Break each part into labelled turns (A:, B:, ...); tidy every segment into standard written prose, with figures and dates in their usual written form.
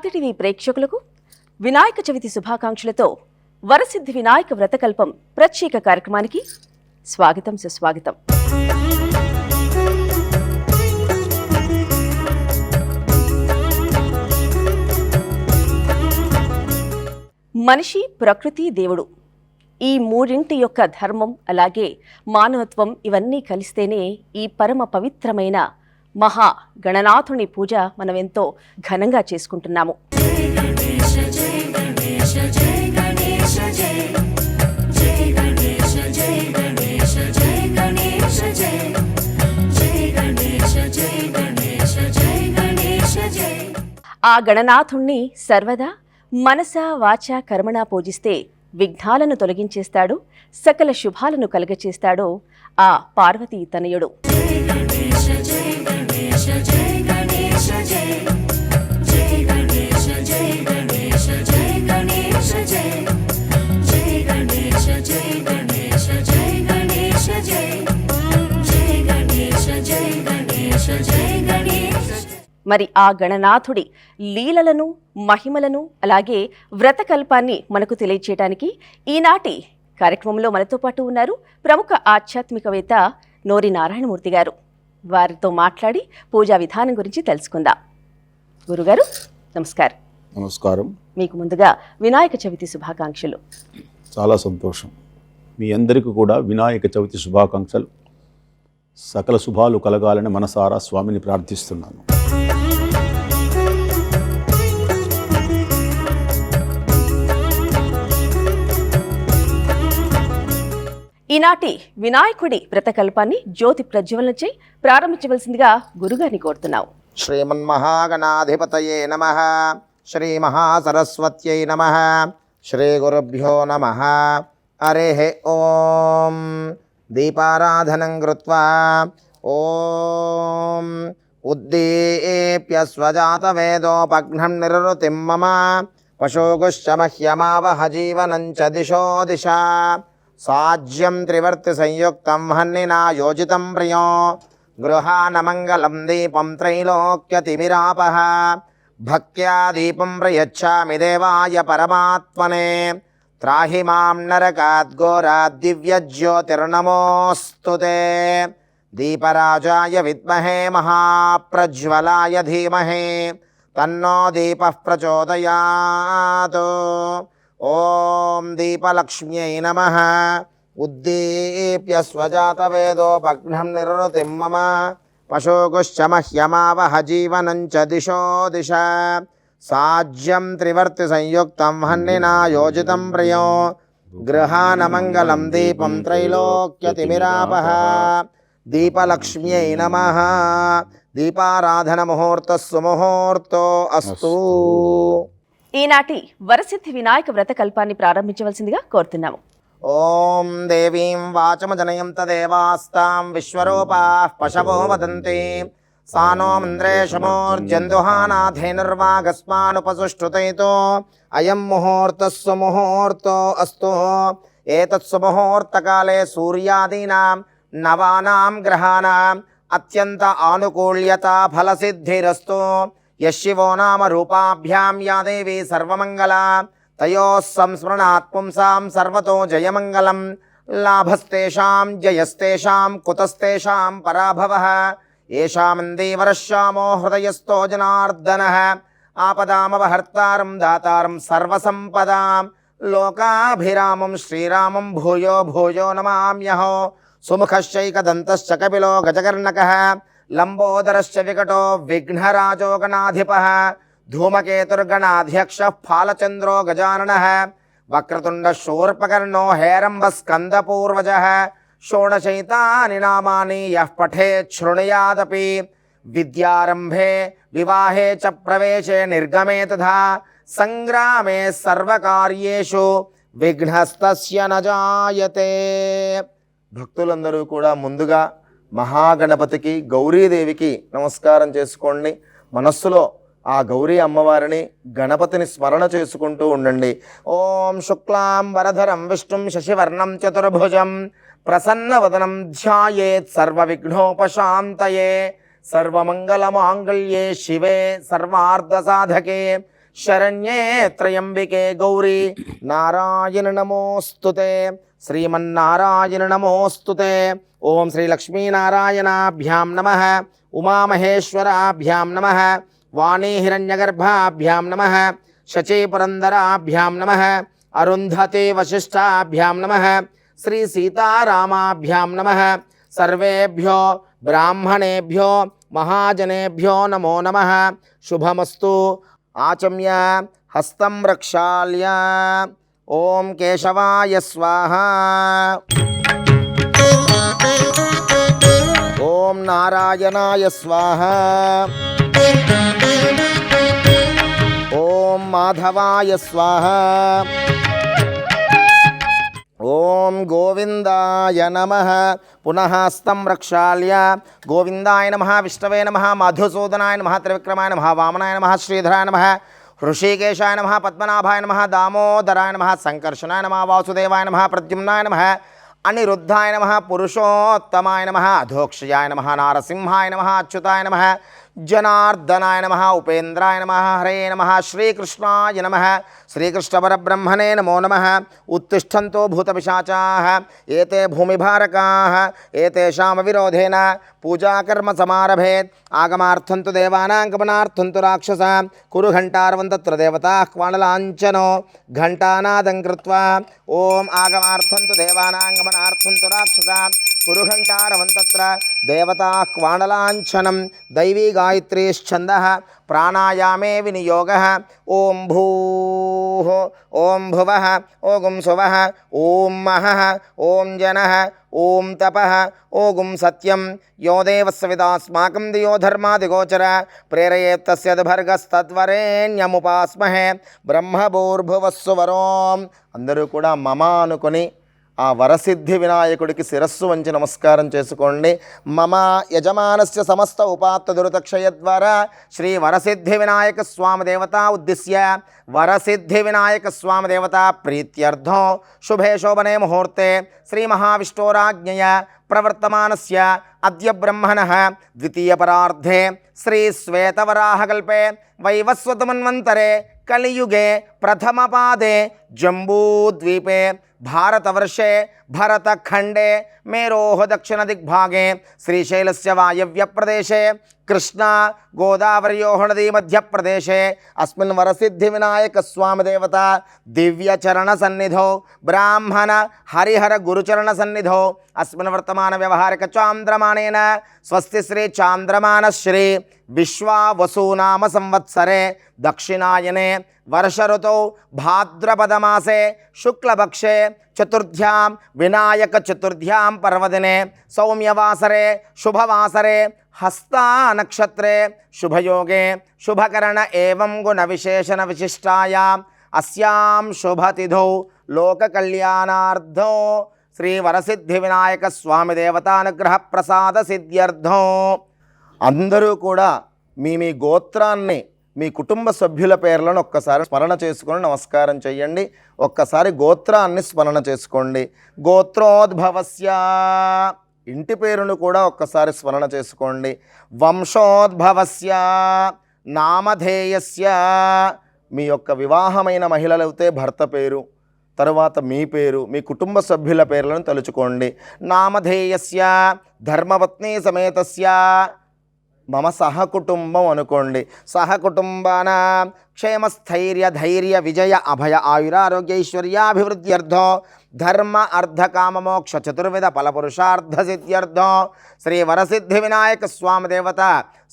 A: భక్తి టీవీ ప్రేక్షకులకు వినాయక చవితి శుభాకాంక్షలతో వరసిద్ధి వినాయక వ్రతకల్పం ప్రత్యేక కార్యక్రమానికి స్వాగతం సుస్వాగతం. మనిషి, ప్రకృతి, దేవుడు ఈ మూడింటి యొక్క ధర్మం అలాగే మానవత్వం ఇవన్నీ కలిస్తేనే ఈ పరమ పవిత్రమైన మహా గణనాథుని పూజ మనం ఎంతో ఘనంగా చేసుకుంటున్నాము. ఆ గణనాథుణ్ణి సర్వదా మనస వాచ కర్మణ పూజిస్తే విఘ్నాలను తొలగించేస్తాడు, సకల శుభాలను కలుగచేస్తాడు ఆ పార్వతీ తనయుడు. మరి ఆ గణనాథుడి లీలలను, మహిమలను అలాగే వ్రతకల్పాన్ని మనకు తెలియచేయడానికి ఈనాటి కార్యక్రమంలో మనతో పాటు ఉన్నారు ప్రముఖ ఆధ్యాత్మికవేత్త నోరి నారాయణమూర్తి గారు. వారితో మాట్లాడి పూజా విధానం గురించి తెలుసుకుందాం. గురుగారు నమస్కారం.
B: నమస్కారం.
A: మీకు ముందుగా వినాయక చవితి శుభాకాంక్షలు.
B: చాలా సంతోషం. మీ అందరికీ కూడా వినాయక చవితి శుభాకాంక్షలు. సకల శుభాలు కలగాలని మనసారా స్వామిని ప్రార్థిస్తున్నాను.
A: ఈనాటి వినాయకుడి వ్రతకల్పాన్ని జ్యోతి ప్రజ్వలనచే ప్రారంభించవలసిందిగా గురుగారిని కోరుతున్నాం.
C: శ్రీమన్మహాగణాధిపతయే నమః. శ్రీ మహాసరస్వత్యై నమః. శ్రీ గురుభ్యో నమః. హరిః ఓం. దీపారాధనం కృత్వా ఓం ఉద్దీప్య స్వజాతవేదోపఘ్నం నిరృతిం మమ పశోగుశ్చ మహ్యమావహ జీవనం చ దిశో దిశా సాజ్యం త్రివర్తి సంయుక్తం హన్నినా యోజితం ప్రియం గృహానమంగళం దీపం త్రైలోక్యతిమిరాపః భక్త్యా దీపం ప్రయచ్ఛామి దేవాయ పరమాత్మనే త్రాహి మాం నరకాద్ ఘోరాద్ దివ్యజ్యోతిర్నమోऽस्तु తే దీపరాజాయ విద్మహే మహాప్రజ్వలాయ ధీమహి తన్నో దీపః ప్రచోదయాత్. ఓం దీపలక్ష్మ్యై నమః. ఉద్దీప్య స్వజాతవేదోపఘ్నం నిరృతిం మమ పశోగుశ్చ మహ్యమావహ జీవనం చ దిశో దిశా సాజ్యం త్రివర్తి సంయుక్తం హన్నినా యోజితం ప్రియం గృహానమంగళం దీపం త్రైలోక్యతిమిరాపః. దీపలక్ష్మ్యై నమః. దీపారాధన ముహూర్తః సుముహూర్తో అస్తు.
A: ఈనాటి వరసిద్ధి వినాయక వ్రతకల్పాన్ని ప్రారంభించవలసిందిగా కోరుతున్నాము.
C: ఓం దేవీం వాచమజనయం తదేవాస్తాం విశ్వరూపాః పశవో వదంతి సానో మంద్రేషమోర్జందుహానాథేనుర్వాగస్మానుపసుష్ఠుతైతో అయం ముహూర్తః సుముహూర్తో అస్తు. ఏతత్ సుముహూర్తకాలే సూర్యాదీనాం నవానాం గ్రహాణాం అత్యంత ఆనుకూల్యత ఫలసిద్ధిరస్తు. యశివో నామ రూపాభ్యాం యా దేవీ సర్వమంగళ తయోః సంస్మరణాత్ పుంసాం సర్వతో జయమంగళం. లాభస్తేషాం జయస్తేషాం కుతస్తేషాం పరాభవః. ఏషామందేవరశ్యామో హృదయస్థో జనార్దనః ఆపదామపహర్తారం దాతారం సర్వసంపదాం లోకాభిరామం శ్రీరామం భూయో భూయో నమామ్యహో. సుముఖశ్చైకదంతశ్చ కపిలో గజకర్ణకః లంబోదరశ్చ వికటో విఘ్నరాజో గణాధిపః ధూమకేతుర్గణాధ్యక్షః ఫాలచంద్రో గజాననః వక్రతుండ శూర్పకర్ణో హేరంబస్కందపూర్వజः షోడశైతాని నామాని యః పఠేత్ శృణుయాదపి విద్యారంభే వివాహే చ ప్రవేశే నిర్గమే తథా సంగ్రామే సర్వకార్యేషు విఘ్నస్తస్య న జాయతే. భక్తులందరూ కూడా ముందుగా మహాగణపతికి గౌరీదేవికి నమస్కారం చేసుకోండి. మనస్సులో ఆ గౌరీ అమ్మవారిని గణపతిని స్మరణ చేసుకుంటూ ఉండండి. ఓం శుక్లాం వరధరం విష్ణుం శశివర్ణం చతుర్భుజం ప్రసన్నవదనం ధ్యాయేత్ సర్వవిఘ్నోపశాంతయే. సర్వమంగళమాంగళ్యే శివే సర్వార్థసాధకే శరణ్యే త్రయంబికే గౌరీ నారాయణ నమోస్తుతే శ్రీమన్నారాయణ నమోస్తుతే. ఓం శ్రీ లక్ష్మీనారాయణాభ్యాం నమః ఉమామహేశ్వరాభ్యాం నమః వాణీ హిరణ్యగర్భాభ్యాం నమః శచీపురందరాభ్యాం నమః అరుంధతి వశిష్టాభ్యాం నమః శ్రీ సీతారామాభ్యాం నమః. సర్వేభ్యో బ్రాహ్మణేభ్యో మహాజనేభ్యో నమో నమః. శుభమస్తు. ఆచమ్య హస్తం రక్షాల్య. ఓం కేశవాయ స్వాహ. ఓం నారాయణాయ స్వాహ. ఓం మాధవాయ స్వాహ. ఓం గోవిందాయ నమః. పునః హస్తం రక్షాల్య. గోవిందాయ నమః, విష్ణవే నమః, మధుసూదనాయ నమః, త్రివిక్రమాయ నమః, వామనాయ నమః, శ్రీధరాయ నమః, హృషికేశాయ నమః, పద్మనాభాయ నమః, దామోదరాయ నమః, సంకర్షణాయ నమః, వాసుదేవాయ నమః, ప్రద్యుమ్నాయ నమః, అనిరుద్ధాయ నమః, పురుషోత్తమాయ నమః, అధోక్షయాయ నమః, నారసింహాయ నమః, అచ్యుతాయ నమః, జనార్దనాయ నమః, ఉపేంద్రాయ నమః, హరే నమః, శ్రీకృష్ణాయ నమః, శ్రీకృష్ణపరబ్రహ్మణే నమో నమః. ఉత్తిష్టంతో భూతపిశాచాః ఏతే భూమిభారకాః ఏతేషాం విరోధేన పూజాకర్మ సమారభేత్. ఆగమార్థం తు దేవానాం గమనార్థం తు రాక్షసాం కురు ఘంటార్వం తత్ర దేవతాః క్వాణలాంఛనో ఘంటానాదం కృత్వా. ఓం ఆగమార్థం తు దేవానాం గమనార్థం తు రాక్షసాం కురు ఘంటారవం తత్ర దేవతాః క్వాణలాంఛనం. దైవీ గాయత్రీశ్ఛందః ప్రాణాయామే వినియోగః. ఓం భూః ఓం భువః ఓం సువః ఓం మహః ఓం జనః ఓం తపః ఓం సత్యం. యో దేవస్య విదాస్మాకం దియో ధర్మాదిగోచర ప్రేరయేత్తస్యద్భర్గస్తద్వరేణ్యముపాస్మహే బ్రహ్మభూర్భువస్సు వరోం. అందరూ కూడా మమ అనుకొని ఆ వరసిద్ధి వినాయకుడికి శిరస్సు వంచి నమస్కారం చేసుకోండి. మమ యజమానస్య సమస్త ఉపాత్త దురితక్షయ ద్వారా శ్రీ వరసిద్ధి వినాయక స్వామి దేవత ఉద్దిశ్య వరసిద్ధి వినాయక స్వామి దేవత ప్రీత్యర్థం శుభే శోభనే ముహూర్తే శ్రీ మహావిష్ణోరాజ్ఞయ ప్రవర్తమానస్య అద్య బ్రహ్మణః ద్వితీయ పరార్ధే శ్రీ శ్వేతవరాహకల్పే వైవస్వతమన్వంతరే కలియుగే ప్రథమపాదే జంబూద్వీపే భారతవర్షే భరతఖండే మేరోః దక్షిణదిగ్భాగే శ్రీశైలస్య వాయవ్యప్రదేశే కృష్ణా గోదావర్యోః నదీమధ్యప్రదేశే అస్మిన్ వరసిద్ధివినాయకస్వామిదేవత దివ్యచరణసన్నిధౌ బ్రాహ్మణ హరిహర గురుచరణసన్నిధౌ అస్మిన్ వర్తమాన వ్యవహారిక చాంద్రమాణేన స్వస్తి శ్రీ చాంద్రమానశ్రీ విశ్వావసూనామ సంవత్సరే దక్షిణాయనే వర్ష ఋతౌ భాద్రపదమాసే శుక్లపక్షే చతుర్థ్యాం వినాయక చతుర్థ్యాం పర్వదినే సౌమ్యవాసరే శుభవాసరే హస్తా నక్షత్రే శుభయోగే శుభకరణ ఏవం గుణ విశేషణ విశిష్టాయాం అస్యాం శుభతిథౌ లోక కళ్యాణార్థం శ్రీ వరసిద్ధి వినాయక స్వామి దేవతానుగ్రహ ప్రసాద సిద్ధ్యర్థం. అందరూ కూడా మీ గోత్రాన్ని మీ కుటుంబ సభ్యుల పేర్లను ఒక్కసారి స్మరణ చేసుకొని నమస్కారం చేయండి. ఒక్కసారి గోత్రాన్ని స్మరణ చేసుకోండి. గోత్రోద్భవస్య ఇంటి పేరును కూడా ఒక్కసారి స్మరణ చేసుకోండి. వంశోద్భవస్య నామధేయస్య మీ యొక్క వివాహమైన మహిళలైతే భర్త పేరు, తరువాత మీ పేరు, మీ కుటుంబ సభ్యుల పేర్లను తలుచుకోండి. నామధేయస్య ధర్మపత్ని సమేతస్య మమ సహకుటుంబం అనుకోండి. సహకుటుంబాన క్షేమస్థైర్య ధైర్య విజయ అభయ ఆయురారోగ్యైశ్వర్యాభివృద్ధ్యర్థం ధర్మ అర్ధకామమోక్ష చతుర్విధ ఫలపురుషార్థ సిద్ధ్యర్థం శ్రీ వరసిద్ధి వినాయక స్వామి దేవత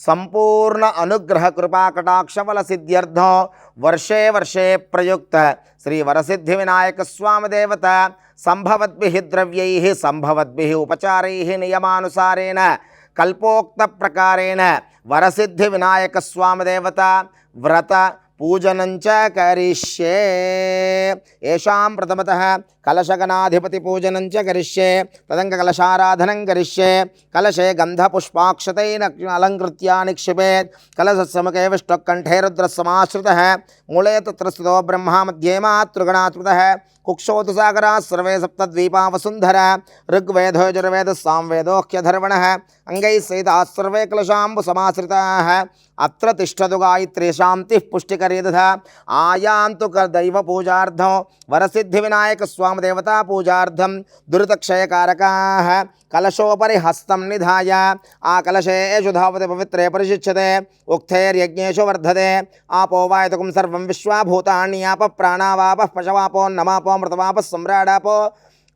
C: సంపూర్ణ అనుగ్రహ కృపా కటాక్ష ఫల సిద్ధ్యర్థం వర్షే వర్షే ప్రయుక్త శ్రీ వరసిద్ధి వినాయక స్వామి దేవత సంభవద్భిః ద్రవ్యైః సంభవద్భిః ఉపచారైః నియమానుసారేణ కల్పోక్త ప్రకారేణ వరసిద్ధి వినాయక స్వామి దేవత వ్రత పూజనంచ కరిష్యే. ఏషాం ప్రథమతః కలశగణాధిపతి పూజనంచ కరిష్యే. తదంగ కలశారాధనం కరిష్యే. కలశే గంధపుష్పాక్షతైన అలంకృత్య నిక్షిపేత్. కలశస్సముఖే విష్ణుః కంఠే రుద్రः సమాశ్రితः. మూలే తత్ర స్థితో బ్రహ్మా మధ్యే మాతృగణాత్మతः. కుక్షోతు సాగరా సర్వే సప్తద్వీపా వసుంధర ఋగ్వేదో యజుర్వేద సాంవేదోఖ్యధర్వణః అంగైః సహితాः సర్వే కలశాంబు సమాశ్రితాः అత్ర తిష్టతు గాయత్రీ శాంతిః పుష్టికరీ దధా ఆయాంతు దైవ పూజార్థం వరసిద్ధి వినాయక స్వామి దేవతా పూజార్థం దురితక్షయకారకాः కలశోపరి హస్తం నిధాయ ఆ కలశేషు ధావతి పవిత్రే పరిశిచ్యతే ఉక్తైర్యజ్ఞేషు వర్ధతే ఆపో వాయుతకం సర్వం విశ్వాభూతాన్యాప ప్రాణావాపః పశవాపో నమాపో మృతవాపः సమ్రాడాపో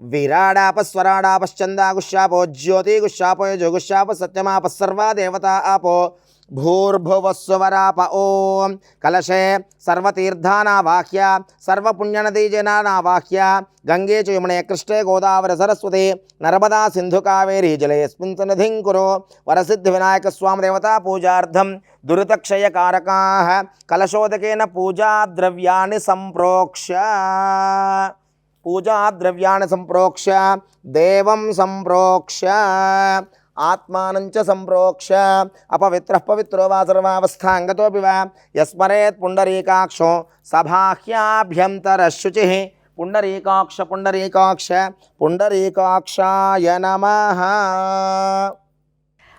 C: విరాడాప స్వరాడాపశ్చందాగుష్యాపో జ్యోతిగుష్యాపో యజుగుష్యాప సత్యమాప సర్వా దేవతా ఆపో భూర్భువస్వరాప ఓం కలశే సర్వతీర్థానావాహ్య సర్వపుణ్యనదీజనానావాహ్య గంగే చ యమునే కృష్ణే గోదావరి సరస్వతి నర్మదా సింధు కావేరీ జలేస్మిన్ సన్నిధిం కురు వరసిద్ధి వినాయక స్వామి దేవతా పూజార్థం దురితక్షయకారకాః కలశోదకేన పూజాద్రవ్యాన్ని సంప్రోక్ష్య దేవం సంప్రోక్ష్య ఆత్మానం చ సంప్రోక్ష్య అపవిత్రః పవిత్రో వా సర్వావస్థాంగతోపి వా యస్మరేత్ పుండరీకాక్షో సభాహ్యాభ్యంతరశుచిః పుండరీకాక్ష పుండరీకాక్షాయ నమః.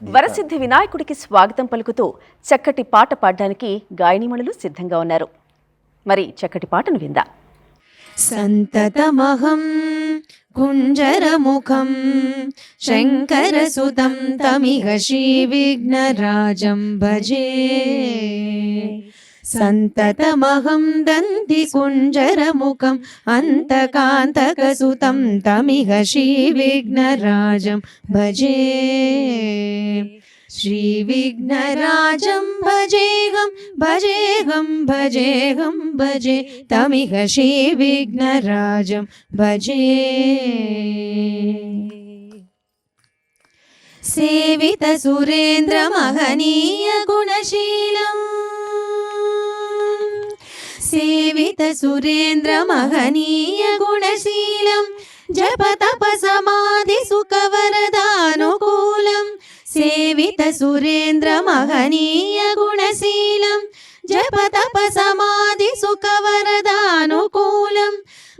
A: వరసిద్ధి వినాయకుడికి స్వాగతం పలుకుతూ చక్కటి పాట పాడడానికి గాయనిమణులు సిద్ధంగా ఉన్నారు. మరి చక్కటి పాటను విందా.
D: సంతతమహం కుంజరముఖం శంకరసుతం తమిహ శ్రీవిఘ్నరాజం భజే. సంతతమహం దంతి కుంజరముఖం అంతకాంతకసుతం తమిహ శ్రీవిఘ్నరాజం భజే. శ్రీవిఘ్నరాజం భజేహం భజేహం భజేహం భజే తమిహ శ్రీవిఘ్నరాజం భజే. సేవిత సురేంద్ర మహనీయ గుణశీలం సేవిత సురేంద్ర మహనీయ గుణశీలం జప తప సమాధి సుఖవరదానుకూలం సేవిత సురేంద్ర మహనీయ గుణశీలం జప తప సమాధి సుఖవరదానుకూలం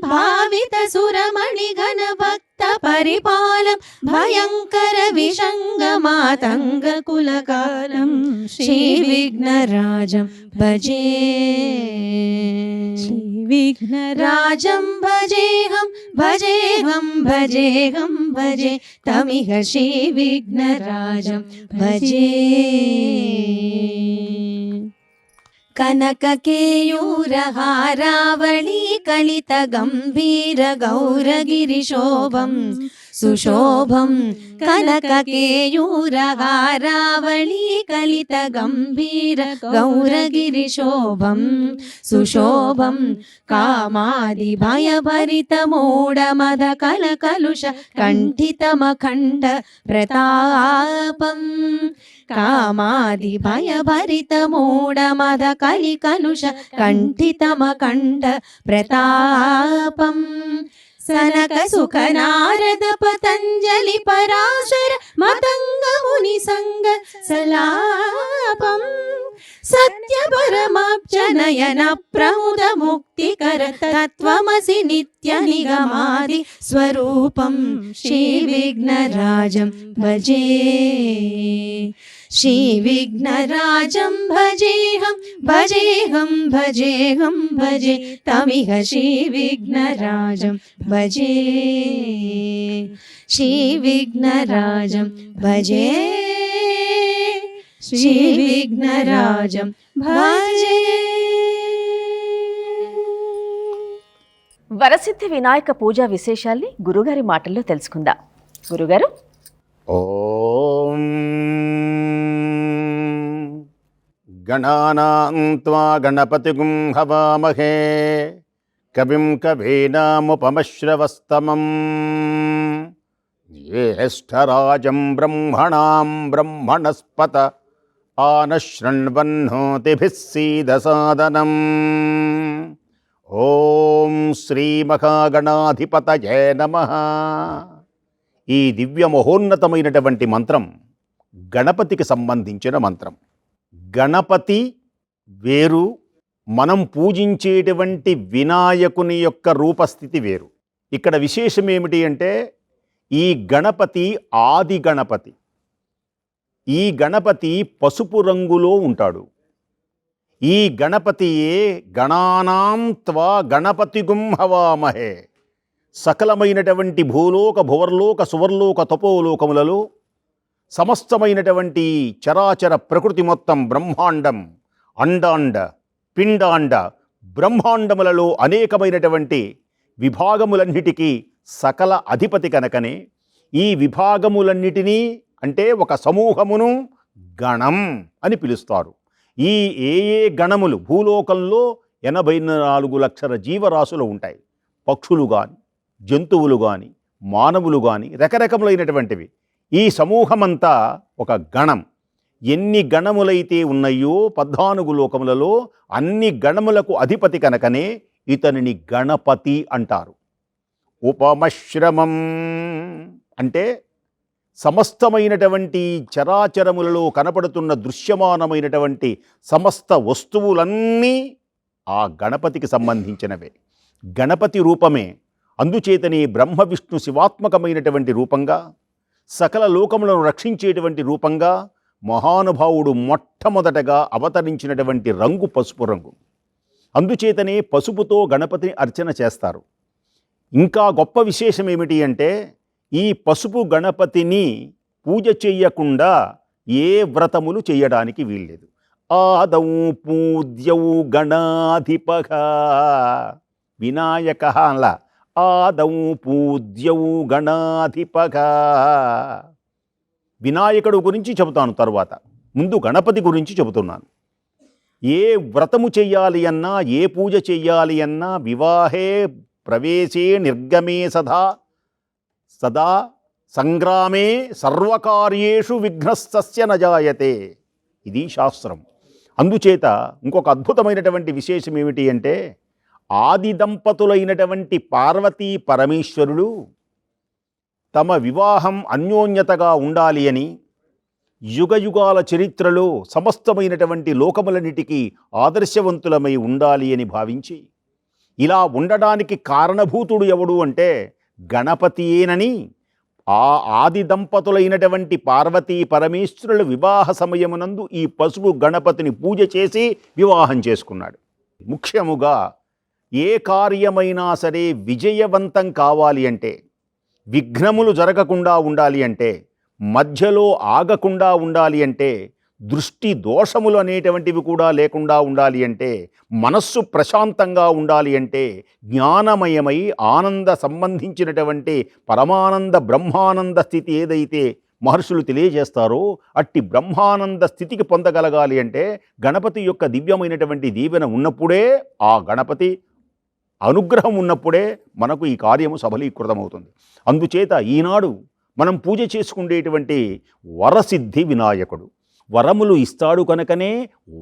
D: భావిత సురమణి ఘన భక్త పరిపాలం భయంకర విషంగ మాతంగ కులకాలం శ్రీవిఘ్నరాజం భజే. శ్రీవిఘ్నరాజం భజేహం భజేహం భజేహం భజే తమిహ శ్రీవిఘ్నరాజం భజే. కనక కేయూరహారావళీ కలిత గంభీర గౌరగిరి శోభం సుశోభం కనక కేయూరహారావళీ కలిత గంభీర గౌరగిరి శోభం సుశోభం కామాది భయభరిత మూఢమద కలకలుష కంఠితమఖండ ప్రతాపం కామాది భయభరిత మూఢమద కలికలుష కంఠితమఖండ ప్రతాపం సనక సుఖ నారద పతంజలి పరాశర మతంగ ముని సంగ సలాపం సత్య పరమాబ్జనయన ప్రముద ముక్తికర తత్వమసి నిత్య నిగమాది స్వరూపం శ్రీవిఘ్నరాజం భజే. శ్రీవిఘ్నరాజం భజేహం భజేహం భజేహం భజే తమిహ శ్రీవిఘ్నరాజం భజే. శ్రీవిఘ్నరాజం భజే శ్రీవిఘ్నరాజం భజే.
A: వరసిద్ధి వినాయక పూజా విశేషాల్ని గురుగారి మాటల్లో తెలుసుకుందాం. గురుగారు.
B: ఓం గణానాం త్వా గణపతిగుం హవామహే కవిం కవీనాముపమశ్రవస్తమం జ్యేష్ఠరాజం బ్రహ్మణాం బ్రహ్మణస్పత ఆనశృణ్వన్నోతిభిः సీదసాదనం. ఓం శ్రీ మహాగణాధిపతయే నమః. ఈ దివ్య మహోన్నతమైనటువంటి మంత్రం గణపతికి సంబంధించిన మంత్రం. గణపతి వేరు, మనం పూజించేటువంటి వినాయకుని యొక్క రూపస్థితి వేరు. ఇక్కడ విశేషం ఏమిటి అంటే ఈ గణపతి ఆది గణపతి. ఈ గణపతి పసుపు రంగులో ఉంటాడు. ఈ గణపతియే గణానాం త్వా గణపతిగుం హవామహే. సకలమైనటువంటి భూలోక భువర్లోక సువర్లోక తపోలోకములలో సమస్తమైనటువంటి చరాచర ప్రకృతి మొత్తం బ్రహ్మాండం, అండాండ, పిండాండ, బ్రహ్మాండములలో అనేకమైనటువంటి విభాగములన్నిటికీ సకల అధిపతి కనుకనే ఈ విభాగములన్నిటినీ అంటే ఒక సమూహమును గణం అని పిలుస్తారు. ఈ ఏ గణములు భూలోకంలో 84 లక్షల జీవరాశులు ఉంటాయి. పక్షులు కానీ, జంతువులు కానీ, మానవులు కానీ, రకరకములైనటువంటివి. ఈ సమూహమంతా ఒక గణం. ఎన్ని గణములైతే ఉన్నాయో 14 లోకములలో అన్ని గణములకు అధిపతి కనుకనే ఇతనిని గణపతి అంటారు. ఉపమశ్రమం అంటే సమస్తమైనటువంటి చరాచరములలో కనపడుతున్న దృశ్యమానమైనటువంటి సమస్త వస్తువులన్నీ ఆ గణపతికి సంబంధించినవే. గణపతి రూపమే. అందుచేతనే బ్రహ్మ విష్ణు శివాత్మకమైనటువంటి రూపంగా, సకల లోకములను రక్షించేటువంటి రూపంగా మహానుభావుడు మొట్టమొదటగా అవతరించినటువంటి రంగు పసుపు రంగు. అందుచేతనే పసుపుతో గణపతిని అర్చన చేస్తారు. ఇంకా గొప్ప విశేషం ఏమిటి అంటే ఈ పసుపు గణపతిని పూజ చెయ్యకుండా ఏ వ్రతములు చేయడానికి వీల్లేదు. ఆదౌ పూజ్యౌ గణాధిపః వినాయక అలా. ఆదౌ పూజ్యౌ గణాధిపః. వినాయకుడు గురించి చెబుతాను తర్వాత, ముందు గణపతి గురించి చెబుతున్నాను. ఏ వ్రతము చెయ్యాలి అన్నా, ఏ పూజ చెయ్యాలి అన్నా వివాహే ప్రవేశే నిర్గమే సదా సంగ్రామే సర్వకార్యేషు విఘ్నస్తస్య నజాయతే. ఇది శాస్త్రం. అందుచేత ఇంకొక అద్భుతమైనటువంటి విశేషం ఏమిటి అంటే ఆది దంపతులైనటువంటి పార్వతీ పరమేశ్వరుడు తమ వివాహం అన్యోన్యతగా ఉండాలి అని యుగయుగాల చరిత్రలో సమస్తమైనటువంటి లోకములన్నిటికీ ఆదర్శవంతులమై ఉండాలి అని భావించి ఇలా ఉండడానికి కారణభూతుడు ఎవడు అంటే గణపతియేనని ఆ ఆది దంపతులైనటువంటి పార్వతీ పరమేశ్వరుల వివాహ సమయమునందు ఈ పసుపు గణపతిని పూజ చేసి వివాహం చేసుకున్నాడు. ముఖ్యముగా ఏ కార్యమైనా సరే విజయవంతం కావాలి అంటే, విఘ్నములు జరగకుండా ఉండాలి అంటే, మధ్యలో ఆగకుండా ఉండాలి అంటే, దృష్టి దోషములు అనేటువంటివి కూడా లేకుండా ఉండాలి అంటే, మనస్సు ప్రశాంతంగా ఉండాలి అంటే, జ్ఞానమయమై ఆనంద సంబంధించినటువంటి పరమానంద బ్రహ్మానంద స్థితి ఏదైతే మహర్షులు తెలియజేస్తారో అట్టి బ్రహ్మానంద స్థితికి పొందగలగాలి అంటే గణపతి యొక్క దివ్యమైనటువంటి దీవెన ఉన్నప్పుడే, ఆ గణపతి అనుగ్రహం ఉన్నప్పుడే మనకు ఈ కార్యము సఫలీకృతమవుతుంది. అందుచేత ఈనాడు మనం పూజ చేసుకునేటువంటి వరసిద్ధి వినాయకుడు. వరములు ఇస్తాడు కనుకనే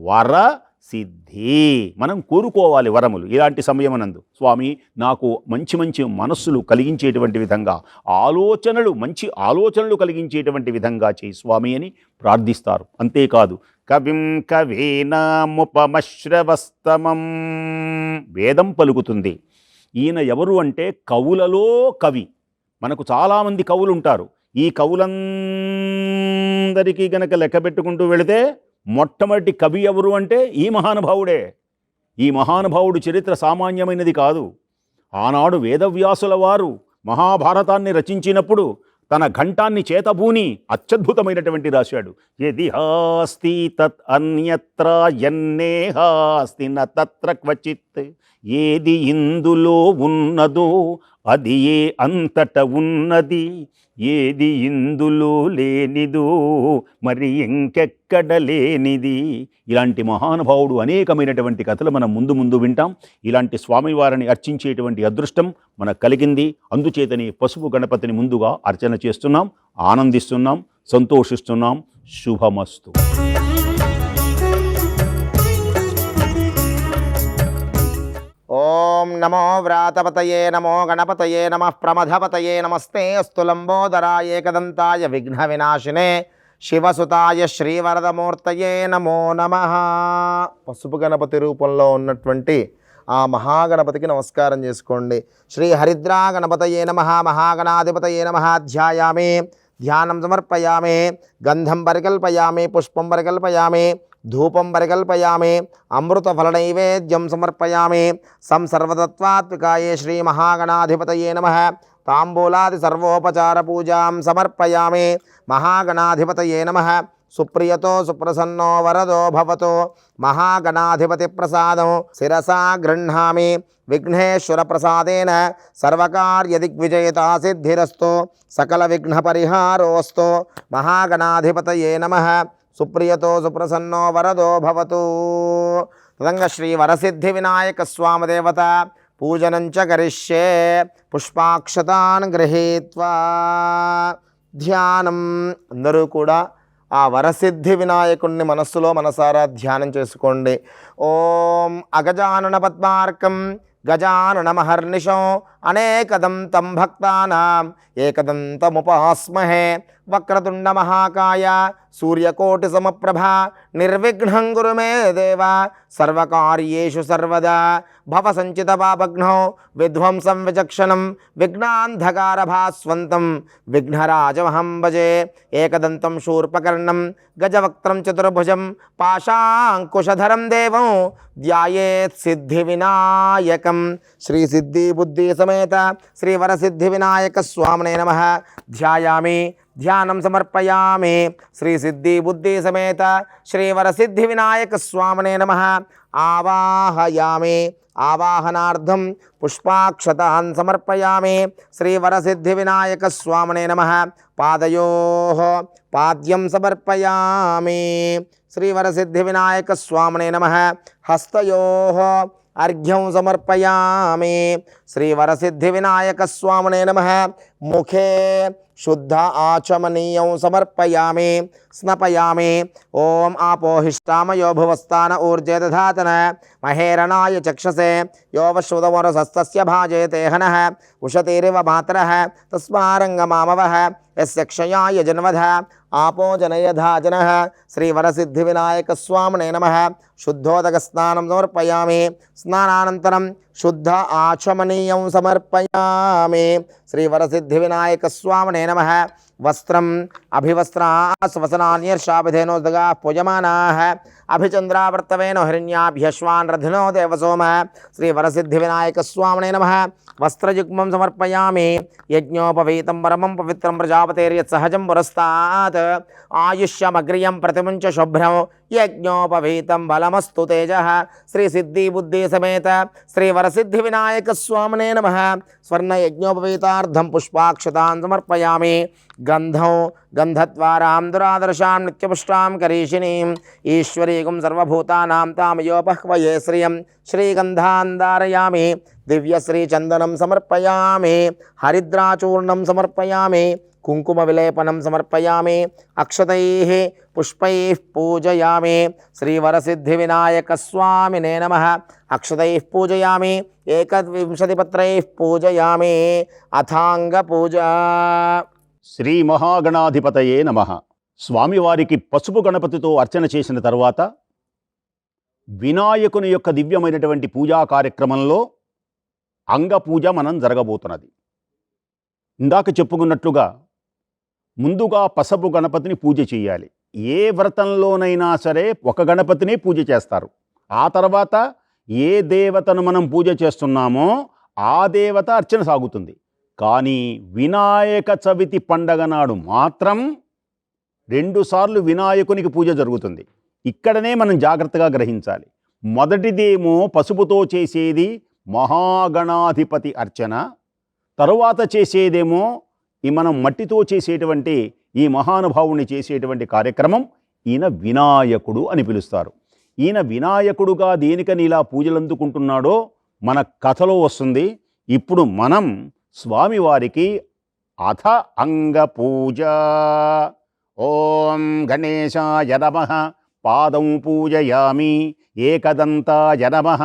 B: వరసిద్ధి. మనం కోరుకోవాలి వరములు. ఇలాంటి సమయమునందు స్వామి నాకు మంచి మంచి మనస్సులు కలిగించేటువంటి విధంగా మంచి ఆలోచనలు కలిగించేటువంటి విధంగా చేయి స్వామి అని ప్రార్థిస్తారు. అంతేకాదు కవిం కవీనాముపమశ్రవస్తమం వేదం పలుకుతుంది. ఈయన ఎవరు అంటే కవులలో కవి. మనకు చాలామంది కవులు ఉంటారు. ఈ కవులందరికీ గనక లెక్క పెట్టుకుంటూ వెళితే మొట్టమొదటి కవి ఎవరు అంటే ఈ మహానుభావుడే. ఈ మహానుభావుడు చరిత్ర సామాన్యమైనది కాదు. ఆనాడు వేదవ్యాసుల వారు మహాభారతాన్ని రచించినప్పుడు తన ఘంటాన్ని చేతబూని అత్యద్భుతమైనటువంటి రాశాడు. యదిహాస్తి తత్ అన్యత్ర యన్నేహాస్తి న తత్ర క్వచిత్. ఏది ఇందులో ఉన్నదో అది ఏ అంతట ఉన్నది, ఏది ఇందులో లేనిదో మరి ఇంకెక్కడ లేనిది. ఇలాంటి మహానుభావుడు అనేకమైనటువంటి కథలు మనం ముందు ముందు వింటాం. ఇలాంటి స్వామివారిని అర్చించేటువంటి అదృష్టం మనకు కలిగింది. అందుచేతని పసుపు గణపతిని ముందుగా అర్చన చేస్తున్నాం, ఆనందిస్తున్నాం, సంతోషిస్తున్నాం. శుభమస్తు.
C: ఓం నమో వ్రాతపతయే నమో గణపతయే నమః ప్రమథపతయే నమస్తే అస్తు లంబోదరాయ ఏకదంతాయ విఘ్న వినాశినే శివసుతాయ శ్రీవరదమూర్తయే నమో నమః. పసుపు గణపతి రూపంలో ఉన్నటువంటి ఆ మహాగణపతికి నమస్కారం చేసుకోండి. శ్రీ హరిద్రా గణపతయే నమః. మహాగణాధిపతయే నమః. ధ్యాయామి, ధ్యానం సమర్పయామి. గంధం పరికల్పయామి, పుష్పం పరికల్పయామి, ధూపం పరికల్పయామి, అమృతఫలనైవేద్యం సమర్పయామి. సంసర్వతత్వాత్మికాయే శ్రీ మహాగణాధిపతయే నమః. తాంబూలాది సర్వోపచార పూజాం సమర్పయామి. మహాగణాధిపతయే నమః. సుప్రియతో సుప్రసన్నో వరదో భవతో. మహాగణాధిపతి ప్రసాదం శిరసా గృహ్ణామి. విఘ్నేశ్వర ప్రసాదేన సర్వకార్యదిగ్విజయతా సిద్ధిరస్తు. సకల విఘ్న పరిహారోస్తు. మహాగణాధిపతయే నమః. సుప్రియతో సుప్రసన్నో వరదో భవతు. తదంగ శ్రీ వరసిద్ధి వినాయక స్వామి దేవత పూజనం చ కరిష్యే. పుష్పాక్షతాన్ గృహీత్వా ధ్యానం. అందరూ కూడా ఆ వరసిద్ధి వినాయకుణ్ణి మనస్సులో మనసారా ధ్యానం చేసుకోండి. ఓం అగజానన పద్మార్కం గజాననమహర్నిశం అనేకదంతం భక్తానాం ఏకదంతముపాస్మహే. వక్రతుండ మహాకాయ సూర్యకోటి సమప్రభ నిర్విఘ్నం గురు మే దేవ సర్వకార్యేషు సర్వదా. భవ సంచిత పాపఘ్నో విధ్వంసం విచక్షణం విఘ్నాంధకార భాస్వంతం విఘ్నరాజమహం భజే. ఏకదంతం శూర్పకర్ణం గజవక్త్రం చతుర్భుజం పాశాంకుశధరం దేవం ధ్యాయేత్ సిద్ధి వినాయకం. శ్రీ సిద్ధి బుద్ధి సమేత శ్రీ వరసిద్ధి వినాయక స్వామినే నమః. ధ్యాయామి, ధ్యానం సమర్పయామి. శ్రీ సిద్ధి బుద్ధి సమేత శ్రీ వరసిద్ధి వినాయక స్వామినే నమః. ఆవాహయామి, ఆవాహనార్థం పుష్పాక్షతాన్ సమర్పయామి. శ్రీ వరసిద్ధి వినాయక స్వామినే నమః. పాదయోః పాద్యం సమర్పయామి. శ్రీ వరసిద్ధి వినాయక స్వామినే నమః. హస్తయోః అర్ఘ్యం సమర్పయామి. శ్రీ వరసిద్ధి వినాయక స్వామినే నమః. ముఖే శుద్ధ ఆచమనీయం సమర్పయామి. స్నపయామి. ఓం ఆపోహిష్టామయో భువస్థాన ఊర్జే దధాతన మహేరణాయ చక్షసే యో వశ్రుతమరసస్తస్య భాజయతే హనః ఉషతేరివ మాతరః తస్మారంగమామవః యస్య క్షయాయ జన్మధ ఆపో జనయధా జనః. శ్రీ వరసిద్ధి వినాయక స్వామినే నమః. శుద్ధోదక స్నానం సమర్పయామి. స్నానానంతరం శుద్ధ ఆచమనీయం సమర్పయామి. శ్రీ వరసిద్ధి వినాయక స్వామినే నమః. వస్త్రం అభివస్త్రా స్వసనాన్యర్షాభిధేనోదగా పూజమానాః. అభిచంద్రావర్తవేనో హిరణ్యాభ్యశ్వాన్ రథినో దేవసోమ. శ్రీ వరసిద్ధి వినాయక స్వామినే నమః. వస్త్రయుగ్మం సమర్పయామి. యజ్ఞోపవీతం పరమం పవిత్రం ప్రజాపతేర్యత్ సహజం పురస్తాత్. ఆయుష్యమగ్రియం ప్రతిముంచ శుభ్రం యజ్ఞోపవీతం బలమస్తు తేజః. శ్రీ సిద్ధి బుద్ధి సమేత శ్రీ వరసిద్ధి వినాయక స్వామినే నమః. స్వర్ణ యజ్ఞోపవీతార్థం పుష్పాక్షతాన్ సమర్పయామి. గంధం గంధద్వారాం దురాదర్శాం నిత్యపుష్టాం కరీషిణీం ఈశ్వరీకం సర్వభూతానాం తామయోపహ్వయే శ్రియం శ్రీగంధాన్ ధారయామి. దివ్యశ్రీచందనం సమర్పయామి. హరిద్రాచూర్ణం సమర్పయామి. కుంకుమ విలేపనం సమర్పయామి. అక్షతైః పుష్పైః పూజయామి. శ్రీ వరసిద్ధి వినాయక స్వామినే నమః. అక్షతైః పూజయామి. 21 పత్రైః పూజయామి. అథాంగ పూజ.
B: శ్రీ మహాగణాధిపతయే నమః. స్వామివారికి పసుపు గణపతితో అర్చన చేసిన తర్వాత వినాయకుని యొక్క దివ్యమైనటువంటి పూజా కార్యక్రమంలో అంగపూజ మనం జరగబోతున్నది. ఇందాక చెప్పుకున్నట్లుగా ముందుగా పసుపు గణపతిని పూజ చేయాలి. ఏ వ్రతంలోనైనా సరే ఒక గణపతిని పూజ చేస్తారు. ఆ తర్వాత ఏ దేవతను మనం పూజ చేస్తున్నామో ఆ దేవత అర్చన సాగుతుంది. కానీ వినాయక చవితి పండగ నాడు మాత్రం 2 సార్లు వినాయకునికి పూజ జరుగుతుంది. ఇక్కడనే మనం జాగ్రత్తగా గ్రహించాలి. మొదటిదేమో పసుపుతో చేసేది మహాగణాధిపతి అర్చన, తరువాత చేసేదేమో మనం మట్టితో చేసేటువంటి ఈ మహానుభావుని చేసేటువంటి కార్యక్రమం ఈయన వినాయకుడు అని పిలుస్తారు. ఈయన వినాయకుడుగా దేనికని ఇలా పూజలు అందుకుంటున్నాడో మన కథలో వస్తుంది. ఇప్పుడు మనం స్వామివారికి అథ అంగ పూజ. ఓం గణేశాయ నమః. పాదం పూజయామి. ఏకదంతాయ నమః.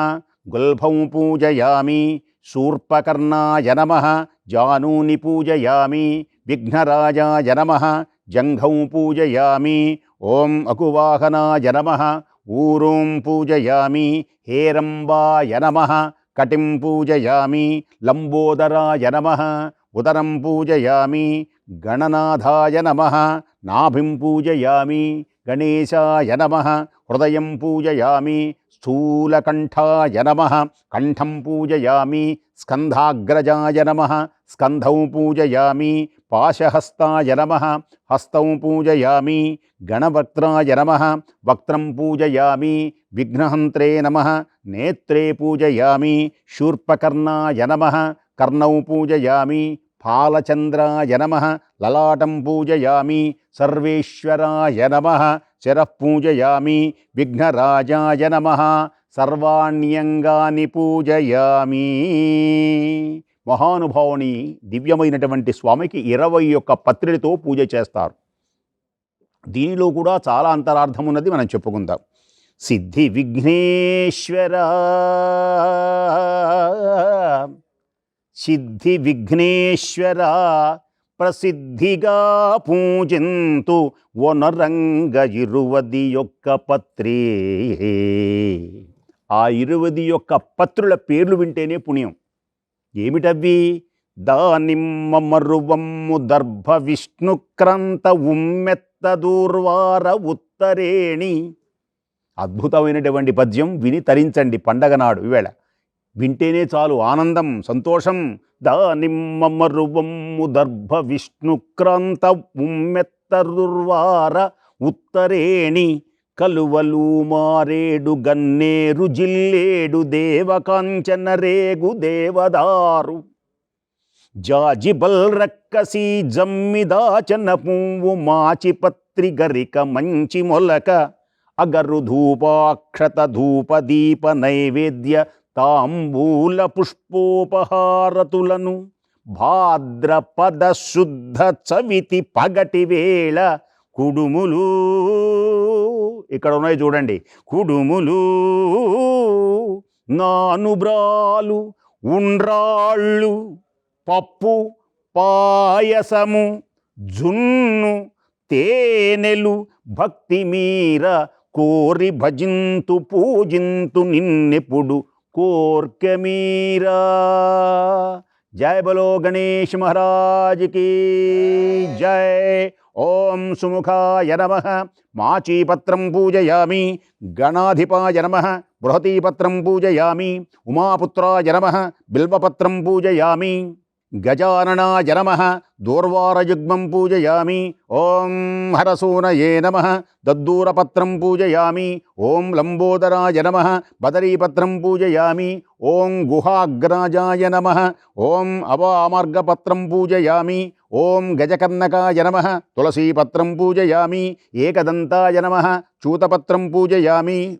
B: గుల్భం పూజయామి. శూర్పకర్ణాయ నమః. జానూని పూజయామి. విఘ్నరాజాయ నమః. జంఘం పూజయామి. ఓం అకువాహనాయ నమః. ఊరుం పూజయామి. హేరంబాయ నమః. కటిం పూజయామి. లంబోదరాయ నమః. ఉదరం పూజయామి. గణనాథాయ నమః. నాభిం పూజయామి. గణేశాయ నమః. హృదయం పూజయామి. స్థూలకంఠాయ నమః. కంఠం పూజయామి. స్కంధాగ్రజాయ నమః. స్కంధం పూజయామి. పాశహస్తాయ నమః. హస్తం పూజయామి. గణవక్త్రాయ నమః. వక్త్రం పూజయామి. విఘ్నహంత్రే నమః. నేత్రే పూజయామి. శూర్పకర్ణాయ నమః. కర్ణౌ పూజయామి. ఫాలచంద్రాయ నమః. లలాటం పూజయామి. సర్వేశ్వరాయ నమః. శిరః పూజయామి. విఘ్నరాజాయ నమః. సర్వాణ్యంగాని పూజయామి. మహానుభావుని దివ్యమైనటువంటి స్వామికి 21 పత్రిలతో పూజ చేస్తారు. దీనిలో కూడా చాలా అంతరార్థం ఉన్నది, మనం చెప్పుకుందాం. సిద్ధి విఘ్నేశ్వర, సిద్ధి విఘ్నేశ్వర ప్రసిద్ధిగా పూజింతు వనరంగ 21 పత్రే. ఆ 21 పత్రుల పేర్లు వింటేనే పుణ్యం. ఏమిటవి? దానిమ్మ మరువమ్ము దర్భ విష్ణుక్రాంత ఉమ్మెత్త దూర్వార ఉత్తరేణి. అద్భుతమైనటువంటి పద్యం, విని తరించండి పండగ నాడు. ఈవేళ వింటేనే చాలు ఆనందం, సంతోషం. దానిమ్మ మరువమ్ము దర్భ విష్ణుక్రాంత ఉమ్మెత్త దుర్వార ఉత్తరేణి. కలువలు మారేడు గన్నేరు జిల్లేడు దేవకాంచన రేగు దేవదారు. జాజిబల్ రక్కసి జమ్మిదాచన పువ్వు మాచిపత్రి గరిక మంచి మొలక. అగరు ధూపాక్షత ధూప దీప నైవేద్య తాంబూల పుష్పోపహారతులను. భాద్రపద శుద్ధ చవితి పగటి వేళ కుడుములు. ఇక్కడ ఉన్నాయి చూడండి. కుడుములు, నానుబ్రాలు, ఉండ్రాళ్ళు, పప్పు, పాయసము, జున్ను, తేనెలు భక్తి మీర కోరి భజింతు పూజింతు నిన్నెప్పుడు కోర్కె మీరా. జయ బలో గణేష్ మహారాజ్కి జయ. ఓం సుముఖాయ నమః. మాచీపత్రం పూజయామి. గణాధిపాయ నమః. బృహతీపత్రం పూజయామి. ఉమాపుత్రాయ నమః. బిల్వపత్రం పూజయామి. గజాననాయ నమః. దూర్వారయుగ్మం పూజయామి. ఓం హరసూనయే నమః. దద్దూరపత్రం పూజయామి. ఓం లంబోదరాయ నమః. బదరీపత్రం పూజయామి. ఓం గుహాగ్రాజాయ నమః. ఓం అవామార్గపత్రం పూజయామి. ఓం గజకర్ణకాయ నమః. తులసీపత్రం పూజయామి. ఏకదంతాయ నమః. చూతపత్రం పూజయామి.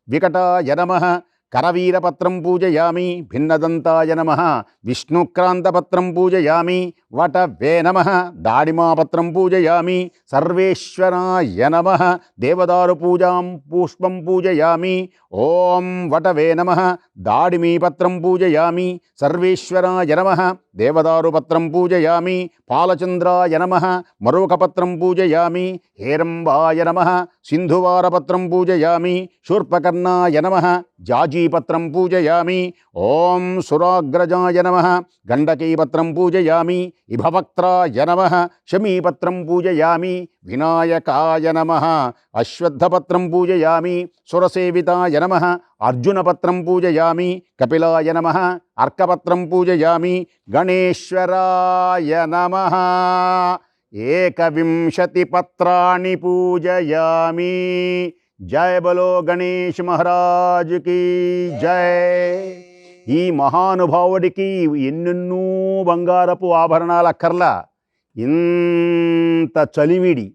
B: వికటాయ నమః. కరవీరపత్రం పూజయామి. భిన్నదంతాయ నమః. విష్ణుక్రాంతపత్రం పూజయామి. వటవే నమః. దాడిమాపత్రం పూజయామి. సర్వేశ్వరాయ నమః. దేవదారు పూజాం పుష్పం పూజయామి. ఓం వటవే నమః. దాడిమీపత్రం పూజయామి. సర్వేశ్వరాయ నమః. దేవదారుపత్రం పూజయామి. పాలచంద్రాయ నమః. మరూకపత్రం పూజయామి. హేరంబాయ నమః. సింధువారపత్రం పూజయామి. శూర్పకర్ణాయ నమః. జాజీపత్రం పూజయామి. ఓం సురాగ్రజాయ నమః. గండకీపత్రం పూజయామి. ఇభవక్త్రాయ నమః. శమీపత్రం పూజయామి. వినాయకాయ నమః. అశ్వత్థపత్రం పూజయామి. సురసేవితాయ నమః. అర్జునపత్రం పూజయామి. కపిలాయ నమః. అర్కపత్రం పూజయామి. గణేశ్వరాయ నమః. 21 పత్రాణి పూజయామి. జయ బలో గణేష్ మహారాజ్కి జయ. ఈ మహానుభావుడికి ఎన్నెన్నో బంగారపు ఆభరణాలు అక్కర్లా. ఇంత చలివిడి,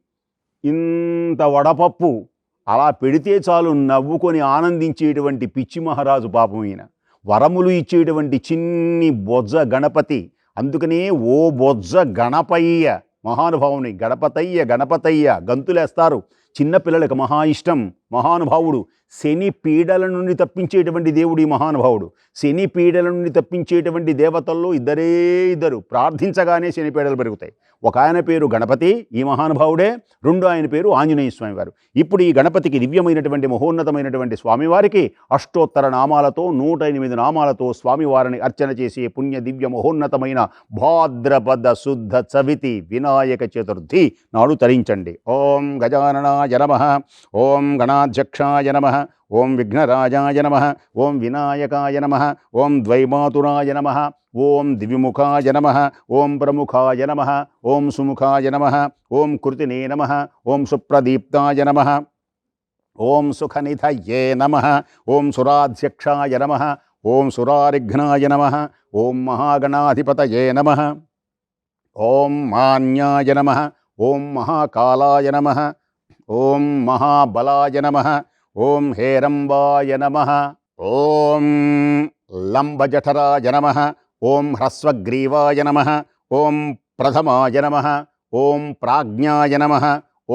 B: ఇంత వడపప్పు అలా పెడితే చాలు నవ్వుకొని ఆనందించేటువంటి పిచ్చి మహారాజు పాపం ఈయన. వరములు ఇచ్చేటువంటి చిన్ని బొజ్జ గణపతి. అందుకనే ఓ బొజ్జ గణపయ్య మహానుభావుని. గణపతయ్య గణపతయ్య గంతులేస్తారు. చిన్నపిల్లలకు మహా ఇష్టం. మహానుభావుడు. శని పీడల నుండి తప్పించేటువంటి దేవుడు ఈ మహానుభావుడు. శని పీడల నుండి తప్పించేటువంటి దేవతల్లో ఇద్దరు ప్రార్థించగానే శని పీడలు పెరుగుతాయి. ఒక ఆయన పేరు గణపతి, ఈ మహానుభావుడే. రెండు ఆయన పేరు ఆంజనేయ స్వామి వారు. ఇప్పుడు ఈ గణపతికి దివ్యమైనటువంటి మహోన్నతమైనటువంటి స్వామివారికి అష్టోత్తర నామాలతో 108 నామాలతో స్వామివారిని అర్చన చేసే పుణ్య దివ్య మహోన్నతమైన భాద్రపద శుద్ధ చవితి వినాయక చతుర్థి నాడు తరించండి. ఓం గజాననాయ నమః, ఓం గణాధ్యక్షాయ నమః, ఓం విఘ్నరాజాయ నమః, ఓం వినాయకాయ నమః, ఓం ద్వైమాతురాయ నమః, ఓం దివిముఖాయ నమః, ఓం ప్రముఖాయ నమః, ఓం సుముఖాయ నమః, ఓం కృతినే నమః, ఓం సుప్రదీప్తాయ నమః, ఓం సుఖనిధయే నమః, ఓం సురాధ్యక్షాయ నమః, ఓం సురారిఘ్నాయ నమః, ఓం మహాగణాధిపతయే నమః, ఓం మాన్యాయ నమః, ఓం మహాకాలాయ నమః, ఓం మహాబలాయ నమః, ఓం హేరంబాయ నమః, ఓం లంబజఠరాయ నమః, ఓం హ్రస్వగ్రీవాయ నమః, ఓం ప్రథమాయ నమః, ఓం ప్రాజ్ఞాయ నమః,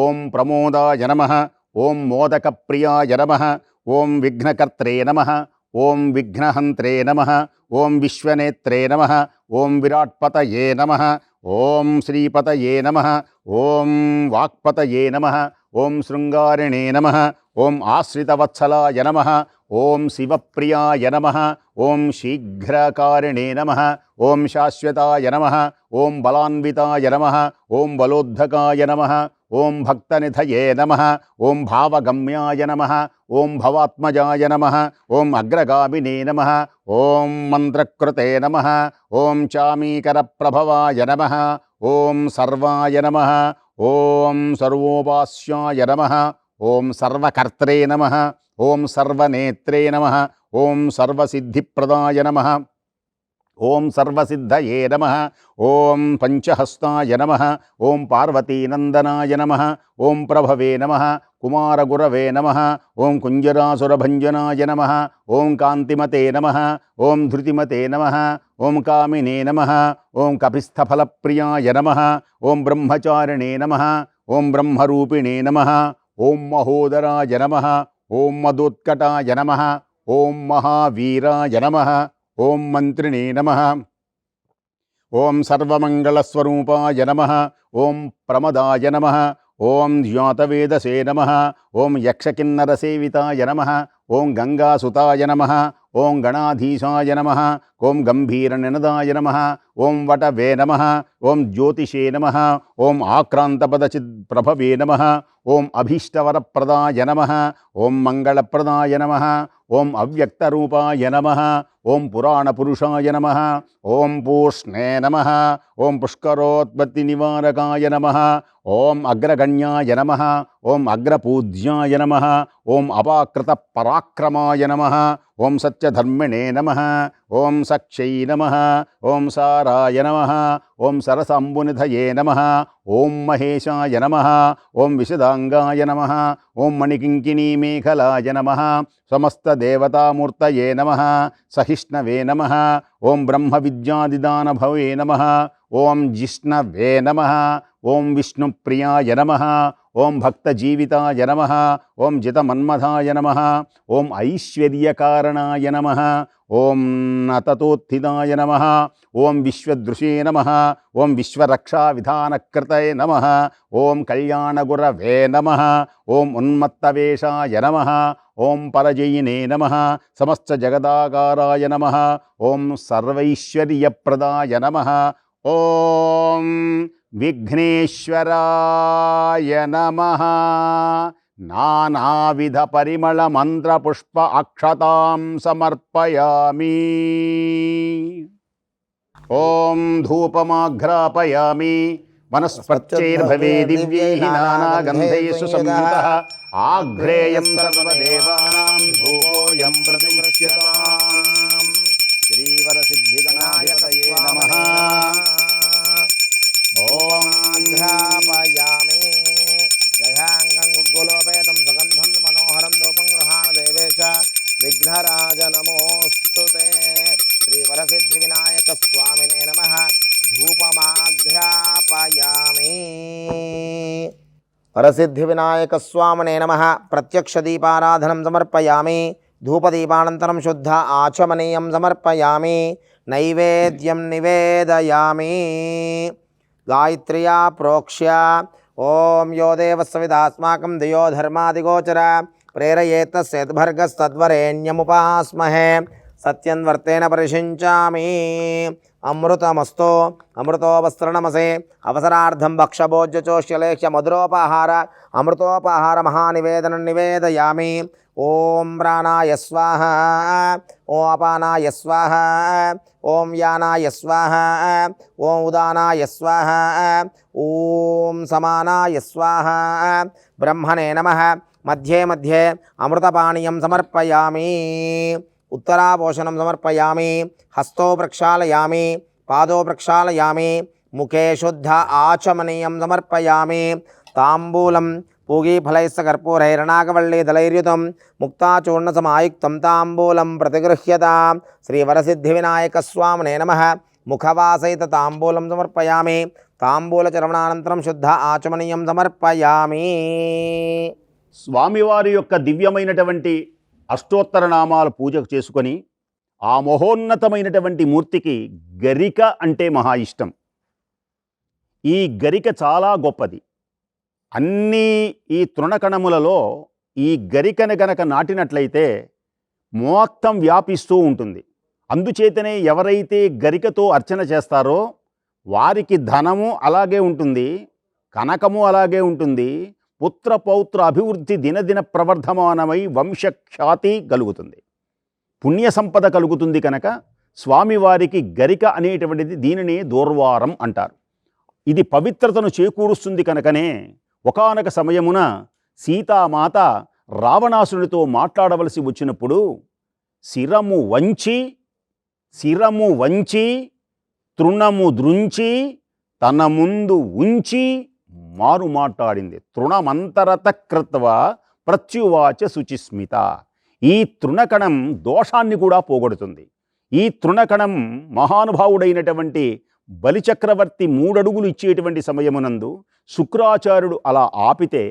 B: ఓం ప్రమోదాయ నమః, ఓం మోదకప్రియాయ నమః, ఓం విఘ్నకర్త్రే నమః, ఓం విఘ్నహంత్రే నమః, ఓం విశ్వనేత్రే నమః, ఓం విరాట్పతయే నమః, ఓం శ్రీపతయే నమః, ఓం వాక్పతయే నమః, ఓం శృంగారిణే నమః, ఓం ఆశ్రితవత్సలాయ నమః, ఓం శివప్రియాయ నమః, ఓం శీఘ్రకారిణే నమః, ఓం శాశ్వతాయ నమః, ఓం బలాన్వితాయ నమః, ఓం బలోద్ధకాయ నమః, ఓం భక్తనిధయే నమః, ఓం భావగమ్యాయ నమః, ఓం భవాత్మజాయ నమః, ఓం అగ్రగామినే నమః, ఓం మంత్రకృతే నమః, ఓం చామీకరప్రభవాయ నమః, ఓం సర్వాయ నమః, ఓం సర్వోపాస్యాయ నమః, ఓం సర్వకర్త్రే నమః, ఓం సర్వనేత్రే నమః, ఓం సర్వసిద్ధిప్రదాయ నమః, ఓం సర్వసిద్ధయే నమః, ఓం పంచహస్తాయ నమః, ఓం పార్వతీనందనాయ నమః, ఓం ప్రభవే నమః, కుమారగురవే నమః, ఓం కుంజరాసురభంజనాయ నమః, ఓం కాంతిమతే నమః, ఓం ధృతిమతే నమః, ఓం కామినే నమః, ఓం కపిస్థఫలప్రియాయ నమః, ఓం బ్రహ్మచారిణే నమః, ఓం బ్రహ్మరూపిణే నమః, ఓం మహోదరాయ నమః, ఓం మదోత్కటాయ నమః, ఓం మహావీరాయ నమః, ఓం మంత్రిణే నమః, ఓం సర్వమంగళస్వరూపాయ నమః, ఓం ప్రమదాయ నమః, ఓం జ్ఞాతవేదసే నమః, ఓం యక్షకిన్నరసేవితాయ నమః, ఓం గంగాసుతాయ నమః, ఓం గణాధీశాయ నమః, ఓం గంభీరనినదాయ నమః, ఓం వటవే నమః, ఓం జ్యోతిషే నమః, ఓం ఆక్రాంతపదచిత్ప్రభవే నమః, ఓం అభీష్టవరప్రదాయ నమః, ఓం మంగళప్రదాయ నమః, ఓం అవ్యక్తరూపాయ నమః, ఓం పురాణపురుషాయ నమః, ఓం పూష్ణే నమః, ఓం పుష్కరోత్పత్తినివారకాయ నమః, ఓం అగ్రగణ్యాయ నమః, ఓం అగ్రపూజ్యాయ నమః, ఓం అపాకృత పరాక్రమాయ నమః, ఓం సత్యధర్మిణే నమః, ఓం సక్షై నమః, ఓం సారాయ నమః, ఓం సరసాంబునిధయే నమః, ఓం మహేశాయ నమః, ఓం విశదాంగాయ నమః, ఓం మణికింకిణీమేఖలాయ నమః, సమస్తదేవతామూర్తయే నమః, సహిష్ణవే నమః, ఓం బ్రహ్మవిద్యాదిదానభవే నమః, ఓం జిష్ణవే నమః, ఓం విష్ణుప్రియాయ నమః, ఓం భక్తజీవితాయ నమః, ఓం జితమన్మథాయ నమః, ఓం ఐశ్వర్యకారణాయ నమః, ఓం నతతోత్థితాయ నమః, ఓం విశ్వదృశే నమః, ఓం విశ్వరక్షావిధానకృతయే నమః, ఓం కళ్యాణగురవే నమః, ఓం ఉన్మత్తవేషాయ నమః, ఓం పరజయినే నమః, సమస్త జగదాకారాయ నమః, ఓం సర్వైశ్వర్యప్రదాయ నమః, ఓం విఘ్నేశ్వరాయ నమః. నానావిధ పరిమళ మంత్ర పుష్ప అక్షతాం సమర్పయామి. ఓం ధూపమాఘ్రాపయామి. వనస్పత్యైర్భవే దివ్యైః నానాగంధైః సుసంయుతః ఆఘ్రేయం సర్వదేవానాం ధూపోయం ప్రతిగృహ్యతాం. శ్రీవరసిద్ధిగణాధిపతయే నమః.
C: ఓం ఆఘ్రాపయామి. దయాంగం గుగ్గులోపేతం సుగంధం మనోహరం రూపం గృహాణ దేవేశ విఘ్నరాజ నమోస్తుతే. శ్రీవరసిద్ధి వినాయక స్వామినే నమ. 'ధూపమాఘ్రాపయామి. వరసిద్ధి వినాయక స్వామినే నమః. ప్రత్యక్ష దీపారాధనం సమర్పయామి. ధూపదీపానంతరం శుద్ధ ఆచమనీయం సమర్పయామి. నైవేద్యం నివేదయామి. గాయత్ర్యా ప్రోక్ష్య ఓం యో దేవస్సవిదాస్మాకం దియో ధర్మాదిగోచర ప్రేరయేత్తస్యద్భర్గస్తద్వరేణ్యముపాస్మహే సత్యన్వర్తేన పరిషించామి. అమృతమస్తో అమృతోపస్త్రణమసే అవసరార్థం భక్షభోజ్యచోష్యలేఖ్య మధురోపహార అమృతోపహార మహానివేదనం నివేదయామి. ఓం ప్రాణాయ స్వాహ, ఓం అపానాయ స్వాహ, ఓం యానాయ స్వాహ, ఓం ఉదానాయ స్వాహ, ఓం సమానాయ స్వాహ. బ్రహ్మణే నమః. మధ్యే మధ్యే అమృతపానీయం సమర్పయామి. ఉత్తరాపోషణం సమర్పయామి. హస్తో ప్రక్షాళయామి. పాదో ప్రక్షాళయామి. ముఖే శుద్ధ ఆచమనీయం సమర్పయామి. తాంబూలం పూగీఫలైస్స కర్పూరైర్నాగవల్లీదళైర్యుతం ముక్తాచూర్ణసమాయుక్తం తాంబూలం ప్రతిగృహ్యతాం. శ్రీవరసిద్ధివినాయకస్వామినే నమః. ముఖవాసైత తాంబూలం సమర్పయామి. తాంబూలచరవణానంతరం శుద్ధ ఆచమనీయం సమర్పయామి.
B: స్వామివారి యొక్క దివ్యమైనటువంటి అష్టోత్తర నామాల పూజ చేసుకొని ఆ మహోన్నతమైనటువంటి మూర్తికి గరిక అంటే మహా ఇష్టం. ఈ గరిక చాలా గొప్పది. అన్నీ ఈ తృణకణములలో ఈ గరికను గనక నాటినట్లయితే మొత్తం వ్యాపిస్తూ ఉంటుంది. అందుచేతనే ఎవరైతే గరికతో అర్చన చేస్తారో వారికి ధనము అలాగే ఉంటుంది, కనకము అలాగే ఉంటుంది, పుత్ర పౌత్ర అభివృద్ధి దినదిన ప్రవర్ధమానమై వంశఖ్యాతి కలుగుతుంది, పుణ్య సంపద కలుగుతుంది. కనుక స్వామివారికి గరిక అనేటువంటిది దీనిని దూర్వారం అంటారు. ఇది పవిత్రతను చేకూరుస్తుంది. కనుకనే ఒకానొక సమయమున సీతామాత రావణాసునితో మాట్లాడవలసి వచ్చినప్పుడు శిరము వంచి తృణము ద్రుంచి తన ముందు ఉంచి మారు మాట్లాడింది. తృణమంతరత కృత్వ ప్రత్యువాచ శుచిస్మిత. ఈ తృణకణం దోషాన్ని కూడా పోగొడుతుంది. ఈ తృణకణం మహానుభావుడైనటువంటి బలిచక్రవర్తి 3 అడుగులు ఇచ్చేటువంటి సమయమునందు శుక్రాచార్యుడు అలా ఆపితే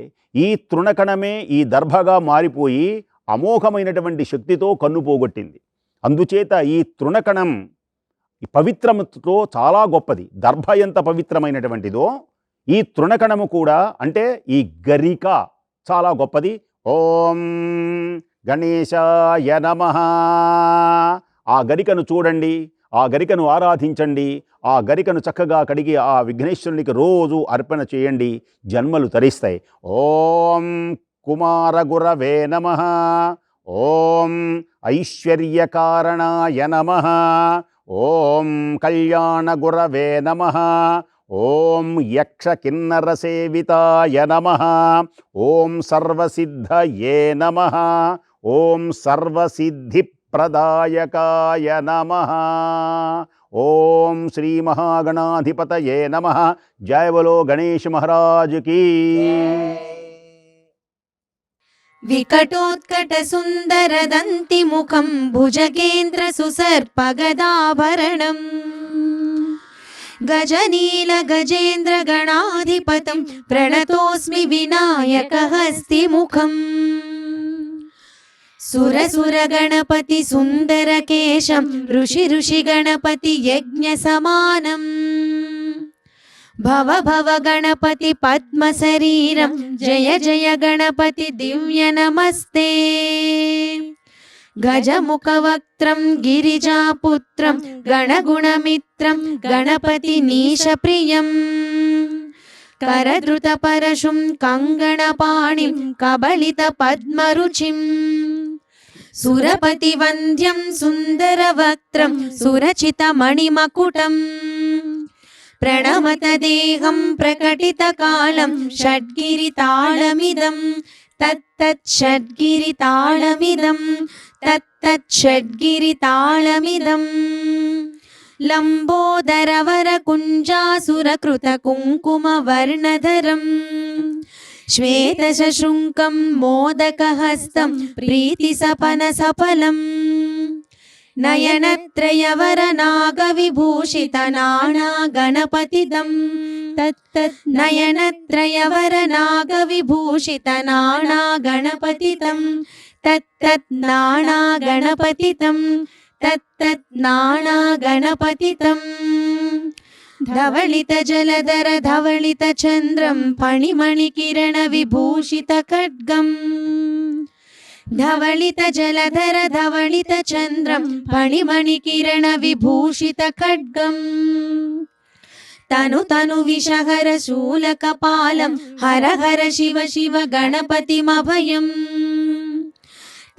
B: ఈ తృణకణమే ఈ దర్భగా మారిపోయి అమోఘమైనటువంటి శక్తితో కన్ను పోగొట్టింది. అందుచేత ఈ తృణకణం పవిత్రముతో చాలా గొప్పది. దర్భ ఎంత పవిత్రమైనటువంటిదో ఈ తృణకణము కూడా, అంటే ఈ గరిక చాలా గొప్పది. ఓం గణేశాయ నమః. ఆ గరికను చూడండి, ఆ గరికను ఆరాధించండి, ఆ గరికను చక్కగా కడిగి ఆ విఘ్నేశ్వరునికి రోజు అర్పణ చేయండి, జన్మలు తరిస్తాయి. ఓం కుమారగురవే నమః. ఓం ఐశ్వర్యకారణాయ నమః. ఓం కళ్యాణగురవే నమః. ఓం యక్షకిన్నరసేవితాయ నమః. ఓం సర్వసిద్ధయే నమః. ఓం సర్వసిద్ధిప్రదాయకాయ నమః. ఓం శ్రీ మహాగణాధిపతయే నమః. జయ బలో గణేష్ మహారాజ్ కీ.
D: వికటోత్కట సుందరదంతి ముఖం భుజగేంద్ర సుసర్పగదాభరణం గజనీల గజేంద్ర గణాధిపతం ప్రణతోస్మి వినాయక హస్తి ముఖం. సురసుర గణపతి సుందర కేశం ఋషి ఋషి గణపతి యజ్ఞ సమానం. భవ భవ గణపతి పద్మ శరీరం జయ జయ గణపతి దివ్య నమస్తే. గజముఖ వక్త్రం గిరిజాపుత్రం గణగుణమిత్రం గణపతి నీశ ప్రియం. కరధృత పరశుం కంగణపాణిం కబళిత పద్మరుచిం. సురపతి వంద్యం సుందర వక్త్రం సురచిత మణిమకుటం. ప్రణమత దేహం ప్రకటిత కాలం షడ్గిరితాళమిదం. తత్తత్ షడ్గిరితాళమిదం. తత్తత్ షడ్గిరితాళమిదం. లంబోదరవర కుంజాసురకృత కుంకుమ వర్ణధరం. శ్వేత శశృంకం మోదకహస్తం ప్రీతి సపన సఫలం. నయనత్రయవర నాగ విభూషిత నానా గణపతిదం. తత్తత్ నయనత్రయవర నాగవిభూషిత నానా గణపతితం తత్తత్ నానా గణపతితం తత్తత్ నానా గణపతితం ధవళిత జలధర ధవళిత చంద్రం ఫణిమణి కిరణ విభూషిత ఖడ్గం ధవళిత జలధర ధవళిత చంద్రం ఫణిమణి కిరణ విభూషిత ఖడ్గం తను తను విషహర శూలకపాలం హర హర శివ శివ గణపతిమభయం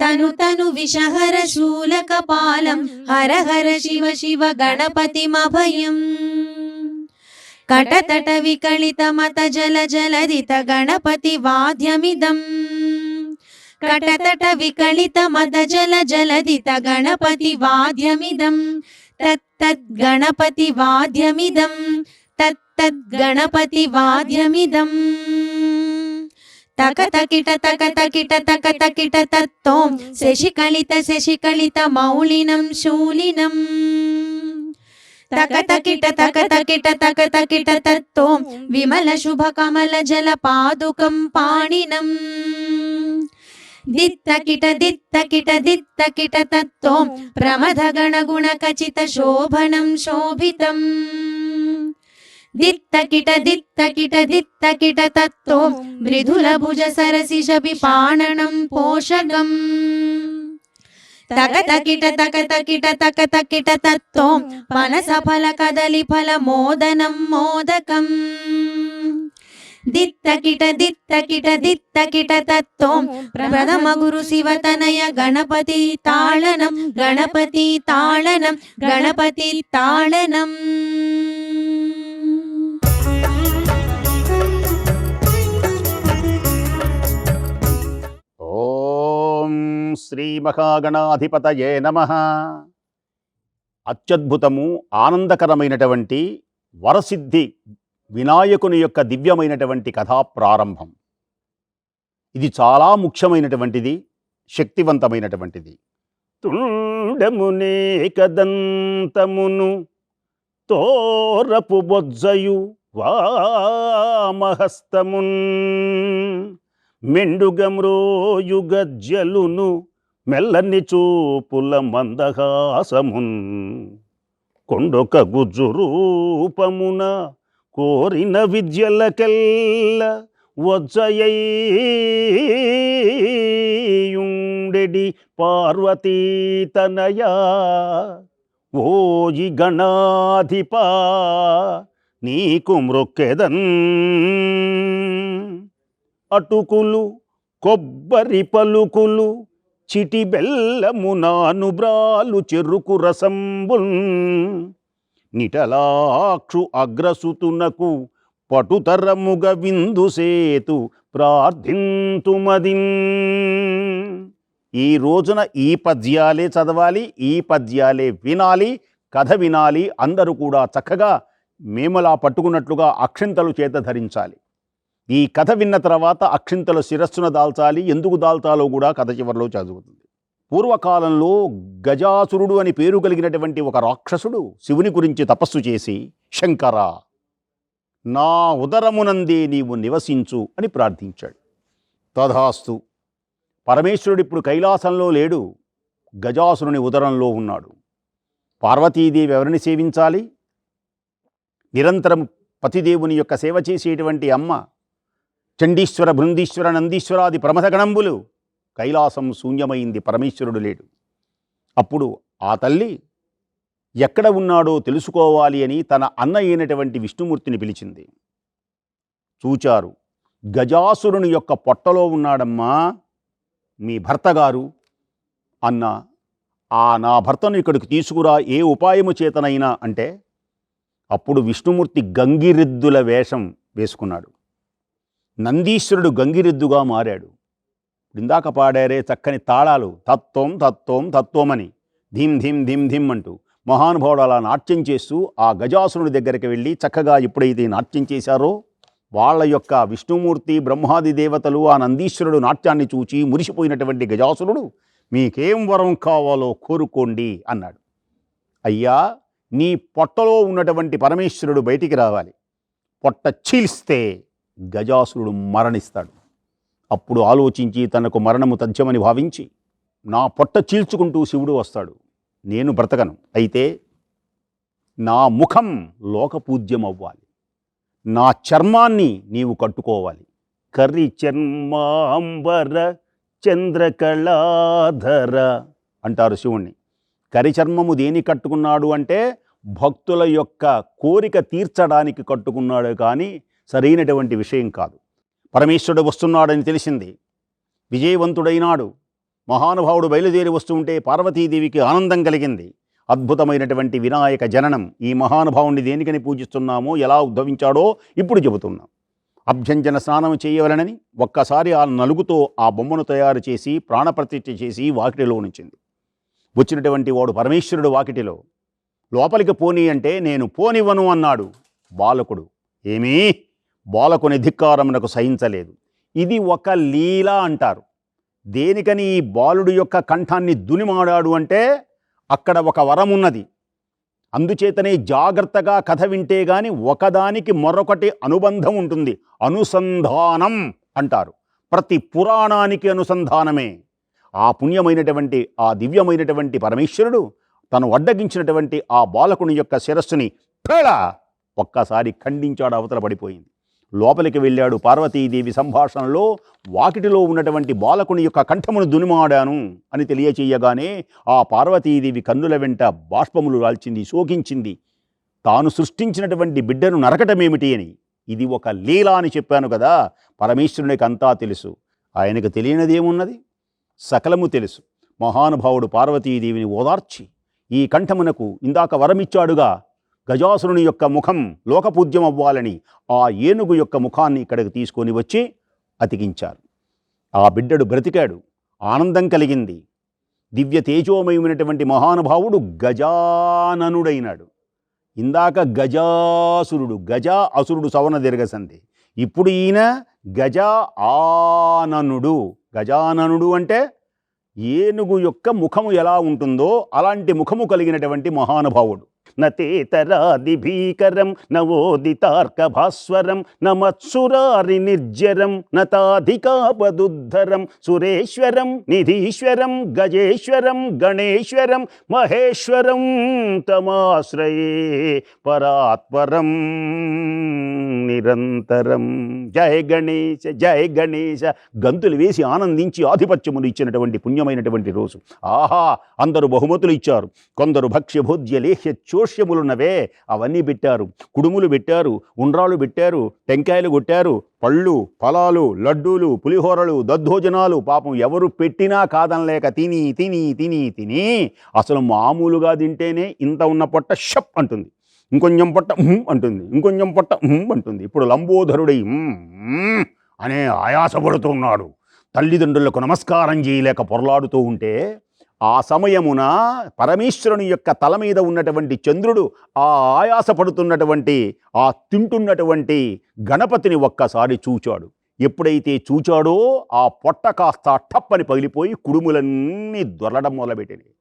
D: తను తను విషహర శూలకపాలం హర హర శివ శివ గణపతిమభయం కటతట వికళిత మత జల జలదిత గణపతి వాద్యమిదం కటతట వికళిత మద జల జలదిత గణపతి వాద్యమిదం తత్తద్ గణపతి వాద్యమిదం తత్తద్ గణపతి వాద్యమిదం తక తకిట తక తకిట తక తకిట తత్తోం శశికళిత మౌళినం శూలినం తక తకిట తక తకిట తత్తోం విమల శుభ కమల జల పాదుకం పాణినం దిత్తకిట తత్తోం ప్రమథ గణ గుణ ఖచిత శోభనం శోభితం దిత్తకిట తత్తోం మృదుల భుజ సరసి శపి పాణనం పోషగం తక తకిట తత్తోం పనస ఫల కదలి ఫల మోదనం మోదకం దిత్తకిట తత్తోం ప్రథమ గురు శివతనయ గణపతి తాళనం గణపతి తాళనం గణపతి తాళనం
B: ఓం శ్రీ మహాగణాధిపతయే నమః. అత్యద్భుతము ఆనందకరమైనటువంటి వరసిద్ధి వినాయకుని యొక్క దివ్యమైనటువంటి కథా ప్రారంభం. ఇది చాలా ముఖ్యమైనటువంటిది, శక్తివంతమైనటువంటిది. తుండమునే కదంతమును తోరపు బొజ్జయు వామహస్తమున్ మెండుగమ్రోయు గజ్జలును మెల్లని చూపుల మందహాసమున్ కొండొక గుజ్జు రూపమున కోరిన విద్యలకెల్ల వజ్జయుండెడి పార్వతీతనయా ఓయి గణాధిపా నీకు మ్రొక్కెదన్ అటుకులు కొబ్బరి పలుకులు చిటి బెల్లము నానుబ్రాలు చెరుకు రసంబుల్ నిటలాక్షు అగ్రసుతునకు పటుతరముగ విందు సేతు ప్రార్థింతుమదిన్. ఈ రోజున ఈ పద్యాలే చదవాలి, ఈ పద్యాలే వినాలి, కథ వినాలి. అందరూ కూడా చక్కగా మేమలా పట్టుకున్నట్లుగా అక్షింతలు చేత ధరించాలి. ఈ కథ విన్న తర్వాత అక్షింతలు శిరస్సున దాల్చాలి. ఎందుకు దాల్చాలో కూడా కథ చివరిలో చదువుతుంది. పూర్వకాలంలో గజాసురుడు అని పేరు కలిగినటువంటి ఒక రాక్షసుడు శివుని గురించి తపస్సు చేసి, శంకర నా ఉదరమునందే నీవు నివసించు అని ప్రార్థించాడు. తథాస్తు. పరమేశ్వరుడు ఇప్పుడు కైలాసంలో లేడు, గజాసురుని ఉదరంలో ఉన్నాడు. పార్వతీదేవి ఎవరిని సేవించాలి? నిరంతరం పతిదేవుని యొక్క సేవ చేసేటువంటి అమ్మ చండీశ్వర, బృందీశ్వర, నందీశ్వరాది ప్రమథగణంబులు. కైలాసం శూన్యమైంది, పరమేశ్వరుడు లేడు. అప్పుడు ఆ తల్లి ఎక్కడ ఉన్నాడో తెలుసుకోవాలి అని తన అన్న అయినటువంటి విష్ణుమూర్తిని పిలిచింది. చూచారు, గజాసురుని యొక్క పొట్టలో ఉన్నాడమ్మా మీ భర్త గారు అన్న. నా భర్తను ఇక్కడికి తీసుకురా, ఏ ఉపాయము చేతనైనా అంటే అప్పుడు విష్ణుమూర్తి గంగిరెద్దుల వేషం వేసుకున్నాడు. నందీశ్వరుడు గంగిరెద్దుగా మారాడు. ఇందాక పాడారే చక్కని తాళాలు, తత్వం తత్వం తత్వమని ధీం ధీం ధీం ధీం అంటూ మహానుభావుడు అలా నాట్యం చేస్తూ ఆ గజాసురుని దగ్గరికి వెళ్ళి చక్కగా ఎప్పుడైతే నాట్యం చేశారో వాళ్ళ యొక్క విష్ణుమూర్తి, బ్రహ్మాది దేవతలు ఆ నందీశ్వరుడు నాట్యాన్ని చూచి మురిసిపోయినటువంటి గజాసురుడు మీకేం వరం కావాలో కోరుకోండి అన్నాడు. అయ్యా, నీ పొట్టలో ఉన్నటువంటి పరమేశ్వరుడు బయటికి రావాలి. పొట్ట చీల్స్తే గజాసురుడు మరణిస్తాడు. అప్పుడు ఆలోచించి తనకు మరణము తథ్యమని భావించి నా పొట్ట చీల్చుకుంటూ శివుడు వస్తాడు. నేను బ్రతకను, అయితే నా ముఖం లోకపూజ్యం అవ్వాలి, నా చర్మాన్ని నీవు కట్టుకోవాలి. కర్రి చర్మాంబర చంద్రకళాధర అంటారు శివుణ్ణి. కరి చర్మము దేని కట్టుకున్నాడు అంటే భక్తుల యొక్క కోరిక తీర్చడానికి కట్టుకున్నాడు, కానీ సరైనటువంటి విషయం కాదు. పరమేశ్వరుడు వస్తున్నాడని తెలిసింది, విజయవంతుడైనాడు. మహానుభావుడు బయలుదేరి వస్తుంటే పార్వతీదేవికి ఆనందం కలిగింది. అద్భుతమైనటువంటి వినాయక జననం. ఈ మహానుభావుణ్ణి దేనికని పూజిస్తున్నామో, ఎలా ఉద్భవించాడో ఇప్పుడు చెబుతున్నాం. అభ్యంజన స్నానం చేయవలనని ఒక్కసారి ఆ నలుగుతో ఆ బొమ్మను తయారు చేసి ప్రాణప్రతిష్ఠ చేసి వాకిటిలో ఉంచింది. వచ్చినటువంటి వాడు పరమేశ్వరుడు వాకిటిలో లోపలికి పోనీ అంటే నేను పోనివ్వను అన్నాడు. బాలకుడు ఏమీ బాలకుని ధిక్కారమునకు సహించలేదు. ఇది ఒక లీల అంటారు. దేనికని ఈ బాలుడు యొక్క కంఠాన్ని దునిమాడాడు అంటే అక్కడ ఒక వరం ఉన్నది. అందుచేతనే జాగ్రత్తగా కథ వింటే గాని ఒకదానికి మరొకటి అనుబంధం ఉంటుంది. అనుసంధానం అంటారు. ప్రతి పురాణానికి అనుసంధానమే. ఆ పుణ్యమైనటువంటి ఆ దివ్యమైనటువంటి పరమేశ్వరుడు తను అడ్డగించినటువంటి ఆ బాలకుని యొక్క శిరస్సుని ఒక్కసారి ఖండించాడు, అవతల పడిపోయింది. లోపలికి వెళ్ళాడు. పార్వతీదేవి సంభాషణలో వాకిటిలో ఉన్నటువంటి బాలకుని యొక్క కంఠమును దునిమాడాను అని తెలియచేయగానే ఆ పార్వతీదేవి కన్నుల వెంట బాష్పములు రాల్చింది, శోకించింది. తాను సృష్టించినటువంటి బిడ్డను నరకటమేమిటి అని. ఇది ఒక లీల అని చెప్పాను కదా. పరమేశ్వరునికి అంతా తెలుసు, ఆయనకు తెలియనిదేమున్నది? సకలము తెలుసు. మహానుభావుడు పార్వతీదేవిని ఓదార్చి ఈ కంఠమునకు ఇందాక వరమిచ్చాడుగా, గజాసురుని యొక్క ముఖం లోకపూజ్యం అవ్వాలని ఆ ఏనుగు యొక్క ముఖాన్ని ఇక్కడికి తీసుకొని వచ్చి అతికించారు. ఆ బిడ్డడు బ్రతికాడు. ఆనందం కలిగింది. దివ్య తేజోమయమైనటువంటి మహానుభావుడు గజాననుడైనాడు. ఇందాక గజాసురుడు, గజా అసురుడు సవన దీర్ఘసంధి. ఇప్పుడు ఈయన గజ ఆననుడు. గజాననుడు అంటే ఏనుగు యొక్క ముఖము ఎలా ఉంటుందో అలాంటి ముఖము కలిగినటువంటి మహానుభావుడు. నతేతరాది భీకరం నవోదితార్క భాస్వరం నమత్సురారి నిర్జరం నతాధికాపదుద్ధరం సురేశ్వరం నిధీశ్వరం గజేశ్వరం గణేశ్వరం మహేశ్వరం తమాశ్రయే పరాత్పరం నిరంతరం. జయ గణేశ జయ గణేశ గంతులు వేసి ఆనందించి ఆధిపత్యములు ఇచ్చినటువంటి పుణ్యమైనటువంటి రోజు. ఆహా, అందరూ బహుమతులు ఇచ్చారు. కొందరు భక్ష్య భోజ్య లేహ్య చోష్యములున్నవే అవన్నీ పెట్టారు. కుడుములు పెట్టారు, ఉండ్రాలు పెట్టారు, టెంకాయలు కొట్టారు, పళ్ళు ఫలాలు లడ్డూలు పులిహోరలు దద్దోజనాలు. పాపం ఎవరు పెట్టినా కాదనలేక తిని తిని తిని తిని అసలు మామూలుగా తింటేనే ఇంత ఉన్న పొట్ట షప్ అంటుంది, ఇంకొంచెం పొట్ట అంటుంది, ఇంకొంచెం పొట్ట అంటుంది. ఇప్పుడు లంబోదరుడై అనే ఆయాసపడుతున్నాడు. తల్లిదండ్రులకు నమస్కారం చేయలేక పొరలాడుతూ ఉంటే ఆ సమయమున పరమేశ్వరుని యొక్క తల మీద ఉన్నటువంటి చంద్రుడు ఆ ఆయాసపడుతున్నటువంటి ఆ తింటున్నటువంటి గణపతిని ఒక్కసారి చూచాడు. ఎప్పుడైతే చూచాడో ఆ పొట్ట కాస్త టప్పని పగిలిపోయి కుడుములన్నీ దొరలడం మొదలుపెట్టింది.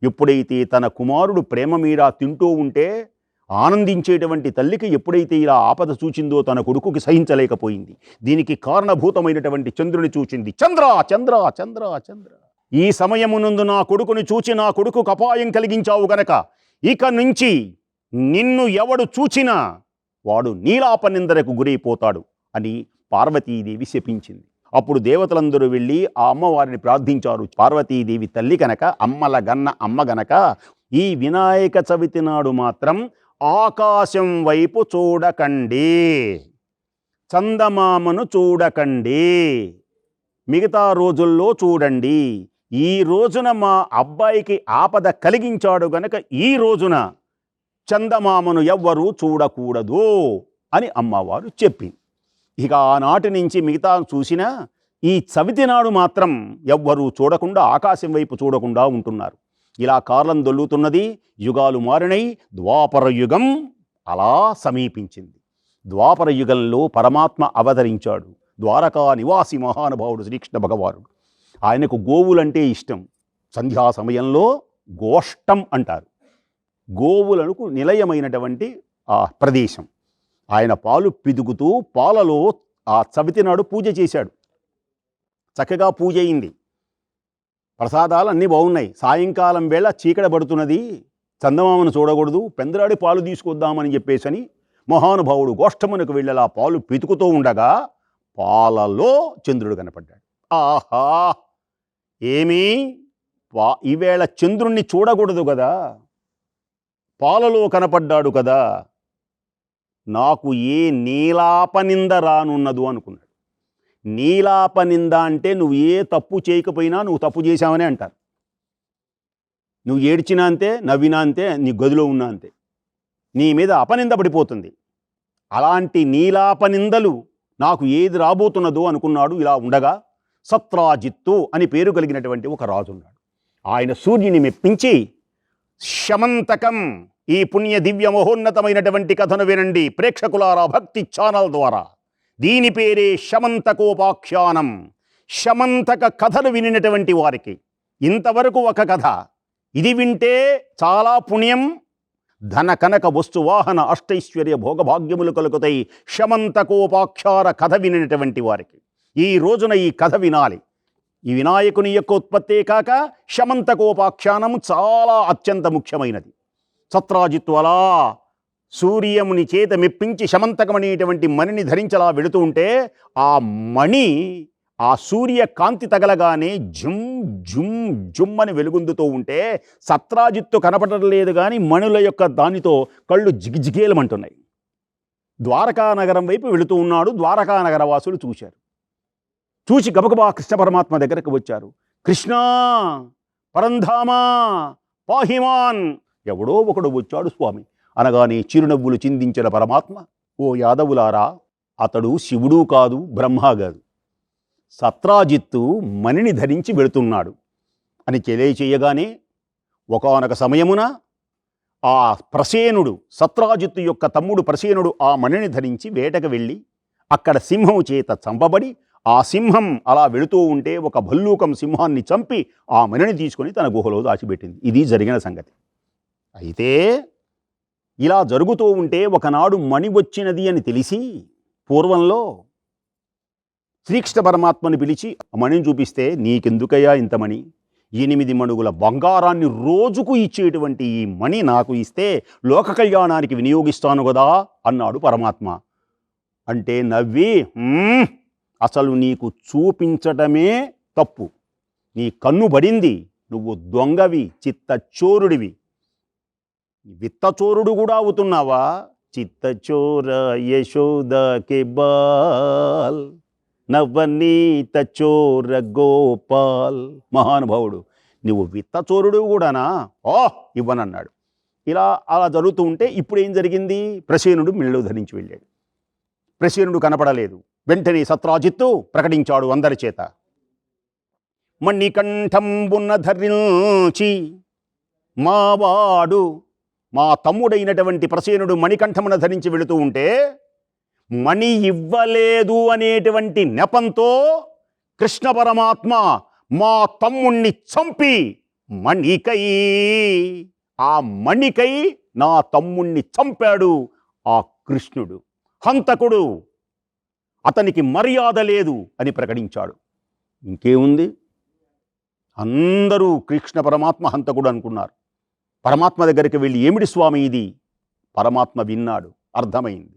B: ఎప్పుడైతే తన కుమారుడు ప్రేమ మీద తింటూ ఉంటే ఆనందించేటువంటి తల్లికి ఎప్పుడైతే ఇలా ఆపద చూచిందో తన కొడుకుకి సహించలేకపోయింది. దీనికి కారణభూతమైనటువంటి చంద్రుని చూచింది. చంద్ర చంద్ర చంద్ర చంద్ర, ఈ సమయమునందు నా కొడుకుని చూచి నా కొడుకు అపాయం కలిగించావు గనక ఇక నుంచి నిన్ను ఎవడు చూచినా వాడు నీలాపనిందరకు గురైపోతాడు అని పార్వతీదేవి శపించింది. అప్పుడు దేవతలందరూ వెళ్ళి ఆ అమ్మవారిని ప్రార్థించారు. పార్వతీదేవి తల్లి కనుక అమ్మల గన్న అమ్మ గనక ఈ వినాయక చవితి నాడు మాత్రం ఆకాశం వైపు చూడకండి, చందమామను చూడకండి, మిగతా రోజుల్లో చూడండి. ఈ రోజున మా అబ్బాయికి ఆపద కలిగించాడు గనక ఈ రోజున చందమామను ఎవ్వరూ చూడకూడదు అని అమ్మవారు చెప్పింది. ఇక ఆనాటి నుంచి మిగతా చూసినా ఈ చవితి నాడు మాత్రం ఎవ్వరూ చూడకుండా ఆకాశం వైపు చూడకుండా ఉంటున్నారు. ఇలా కాలం దొల్లుతున్నది. యుగాలు మారినై ద్వాపర యుగం అలా సమీపించింది. ద్వాపర యుగంలో పరమాత్మ అవతరించాడు. ద్వారకా నివాసి మహానుభావుడు శ్రీకృష్ణ భగవానుడు. ఆయనకు గోవులంటే ఇష్టం. సంధ్యా సమయంలో గోష్టం అంటారు. గోవులకు నిలయమైనటువంటి ఆ ప్రదేశం. ఆయన పాలు పిదుగుతూ పాలలో ఆ చవితి నాడు పూజ చేశాడు. చక్కగా పూజ అయింది, ప్రసాదాలు అన్నీ బాగున్నాయి. సాయంకాలం వేళ చీకట పడుతున్నది, చందమామను చూడకూడదు, పెందరాడి పాలు తీసుకొద్దామని చెప్పేసని మహానుభావుడు గోష్ఠమునకు వెళ్ళేలా పాలు పితుకుతూ ఉండగా పాలలో చంద్రుడు కనపడ్డాడు. ఆహా, ఏమీ ఈవేళ చంద్రుణ్ణి చూడకూడదు కదా, పాలలో కనపడ్డాడు కదా, నాకు ఏ నీలాపనింద రానున్నదు అనుకున్నాడు. నీలాపనింద అంటే నువ్వు ఏ తప్పు చేయకపోయినా నువ్వు తప్పు చేశావనే అంటారు. నువ్వు ఏడ్చినా అంతే, నవ్వినా అంతే, నీ గదిలో ఉన్నా అంతే, నీ మీద అపనింద పడిపోతుంది. అలాంటి నీలాపనిందలు నాకు ఏది రాబోతున్నదో అనుకున్నాడు. ఇలా ఉండగా సత్రాజిత్తు అని పేరు కలిగినటువంటి ఒక రాజు ఉన్నాడు. ఆయన సూర్యుని మెప్పించి శమంతకం, ఈ పుణ్య దివ్య మహోన్నతమైనటువంటి కథను వినండి ప్రేక్షకులారా భక్తి ఛానల్ ద్వారా. దీని పేరే శమంతకోపాఖ్యానం. శమంతక కథను వినినటువంటి వారికి ఇంతవరకు ఒక కథ, ఇది వింటే చాలా పుణ్యం, ధన కనక వస్తు వాహన అష్టైశ్వర్య భోగభాగ్యములు కలుగుతాయి. శమంతకోపాఖ్యాన కథ వినినటువంటి వారికి ఈ రోజున ఈ కథ వినాలి. ఈ వినాయకుని యొక్క ఉత్పత్తే కాక శమంతకోపాఖ్యానం చాలా అత్యంత ముఖ్యమైనది. సత్రాజిత్తు అలా సూర్యముని చేత మెప్పించి శమంతకమనేటువంటి మణిని ధరించలా వెళుతూ ఉంటే ఆ మణి ఆ సూర్య కాంతి తగలగానే జుమ్ జుమ్ జుమ్ అని వెలుగొందుతూ ఉంటే సత్రాజిత్తు కనపడడం లేదు కానీ మణుల యొక్క దానితో కళ్ళు జిగిజిగేలమంటున్నాయి. ద్వారకా నగరం వైపు వెళుతూ ఉన్నాడు. ద్వారకా నగర వాసులు చూశారు. చూసి గబగబా కృష్ణ పరమాత్మ దగ్గరకు వచ్చారు. కృష్ణ పరంధామా పాహిమాన్, ఎవడో ఒకడు వచ్చాడు స్వామి అనగానే చిరునవ్వులు చిందించిన పరమాత్మ, ఓ యాదవులారా, అతడు శివుడు కాదు, బ్రహ్మ కాదు, సత్రాజిత్తు మణిని ధరించి వెళుతున్నాడు అని తెలియచేయగానే ఒకానొక సమయమున ఆ ప్రసేనుడు, సత్రాజిత్తు యొక్క తమ్ముడు ప్రసేనుడు ఆ మణిని ధరించి వేటకు వెళ్ళి అక్కడ సింహం చేత చంపబడి, ఆ సింహం అలా వెళుతూ ఉంటే ఒక భల్లూకం సింహాన్ని చంపి ఆ మణిని తీసుకొని తన గుహలో దాచిపెట్టింది. ఇది జరిగిన సంగతి. అయితే ఇలా జరుగుతూ ఉంటే ఒకనాడు మణి వచ్చినది అని తెలిసి పూర్వంలో శ్రీకృష్ణ పరమాత్మని పిలిచి మణిని చూపిస్తే, నీకెందుకయ్యా ఇంత మణి, 8 మణుగుల బంగారాన్ని రోజుకు ఇచ్చేటువంటి ఈ మణి నాకు ఇస్తే లోక కళ్యాణానికి వినియోగిస్తాను కదా అన్నాడు పరమాత్మ. అంటే నవ్వి, అసలు నీకు చూపించటమే తప్పు, నీ కన్ను పడింది, నువ్వు దొంగవి, చిత్తచోరుడివి, విత్తచోరుడు కూడా అవుతున్నావా, చిత్తచోర యశోద కే బాల్ నవనీత చోర గోపాల్. మహానుభావుడు, నువ్వు విత్తచోరుడు కూడానా, ఇవ్వనన్నాడు. అలా జరుగుతూ ఉంటే ఇప్పుడు ఏం జరిగింది, ప్రసేనుడు మెళ్ళో ధరించి వెళ్ళాడు. ప్రసేనుడు కనపడలేదు. వెంటనే సత్రాజిత్తు ప్రకటించాడు అందరి చేత, మణికంఠంబున ధరించి మావాడు, మా తమ్ముడైనటువంటి ప్రసేనుడు మణికంఠమున ధరించి వెళుతూ ఉంటే మణి ఇవ్వలేదు అనేటువంటి నెపంతో కృష్ణ పరమాత్మ మా తమ్ముణ్ణి చంపి మణికై, ఆ మణికై నా తమ్ముణ్ణి చంపాడు ఆ కృష్ణుడు, హంతకుడు, అతనికి మర్యాద లేదు అని ప్రకటించాడు. ఇంకేముంది, అందరూ కృష్ణ పరమాత్మ హంతకుడు అనుకున్నారు. పరమాత్మ దగ్గరికి వెళ్ళి, ఏమిటి స్వామి ఇది, పరమాత్మ విన్నాడు, అర్థమైంది.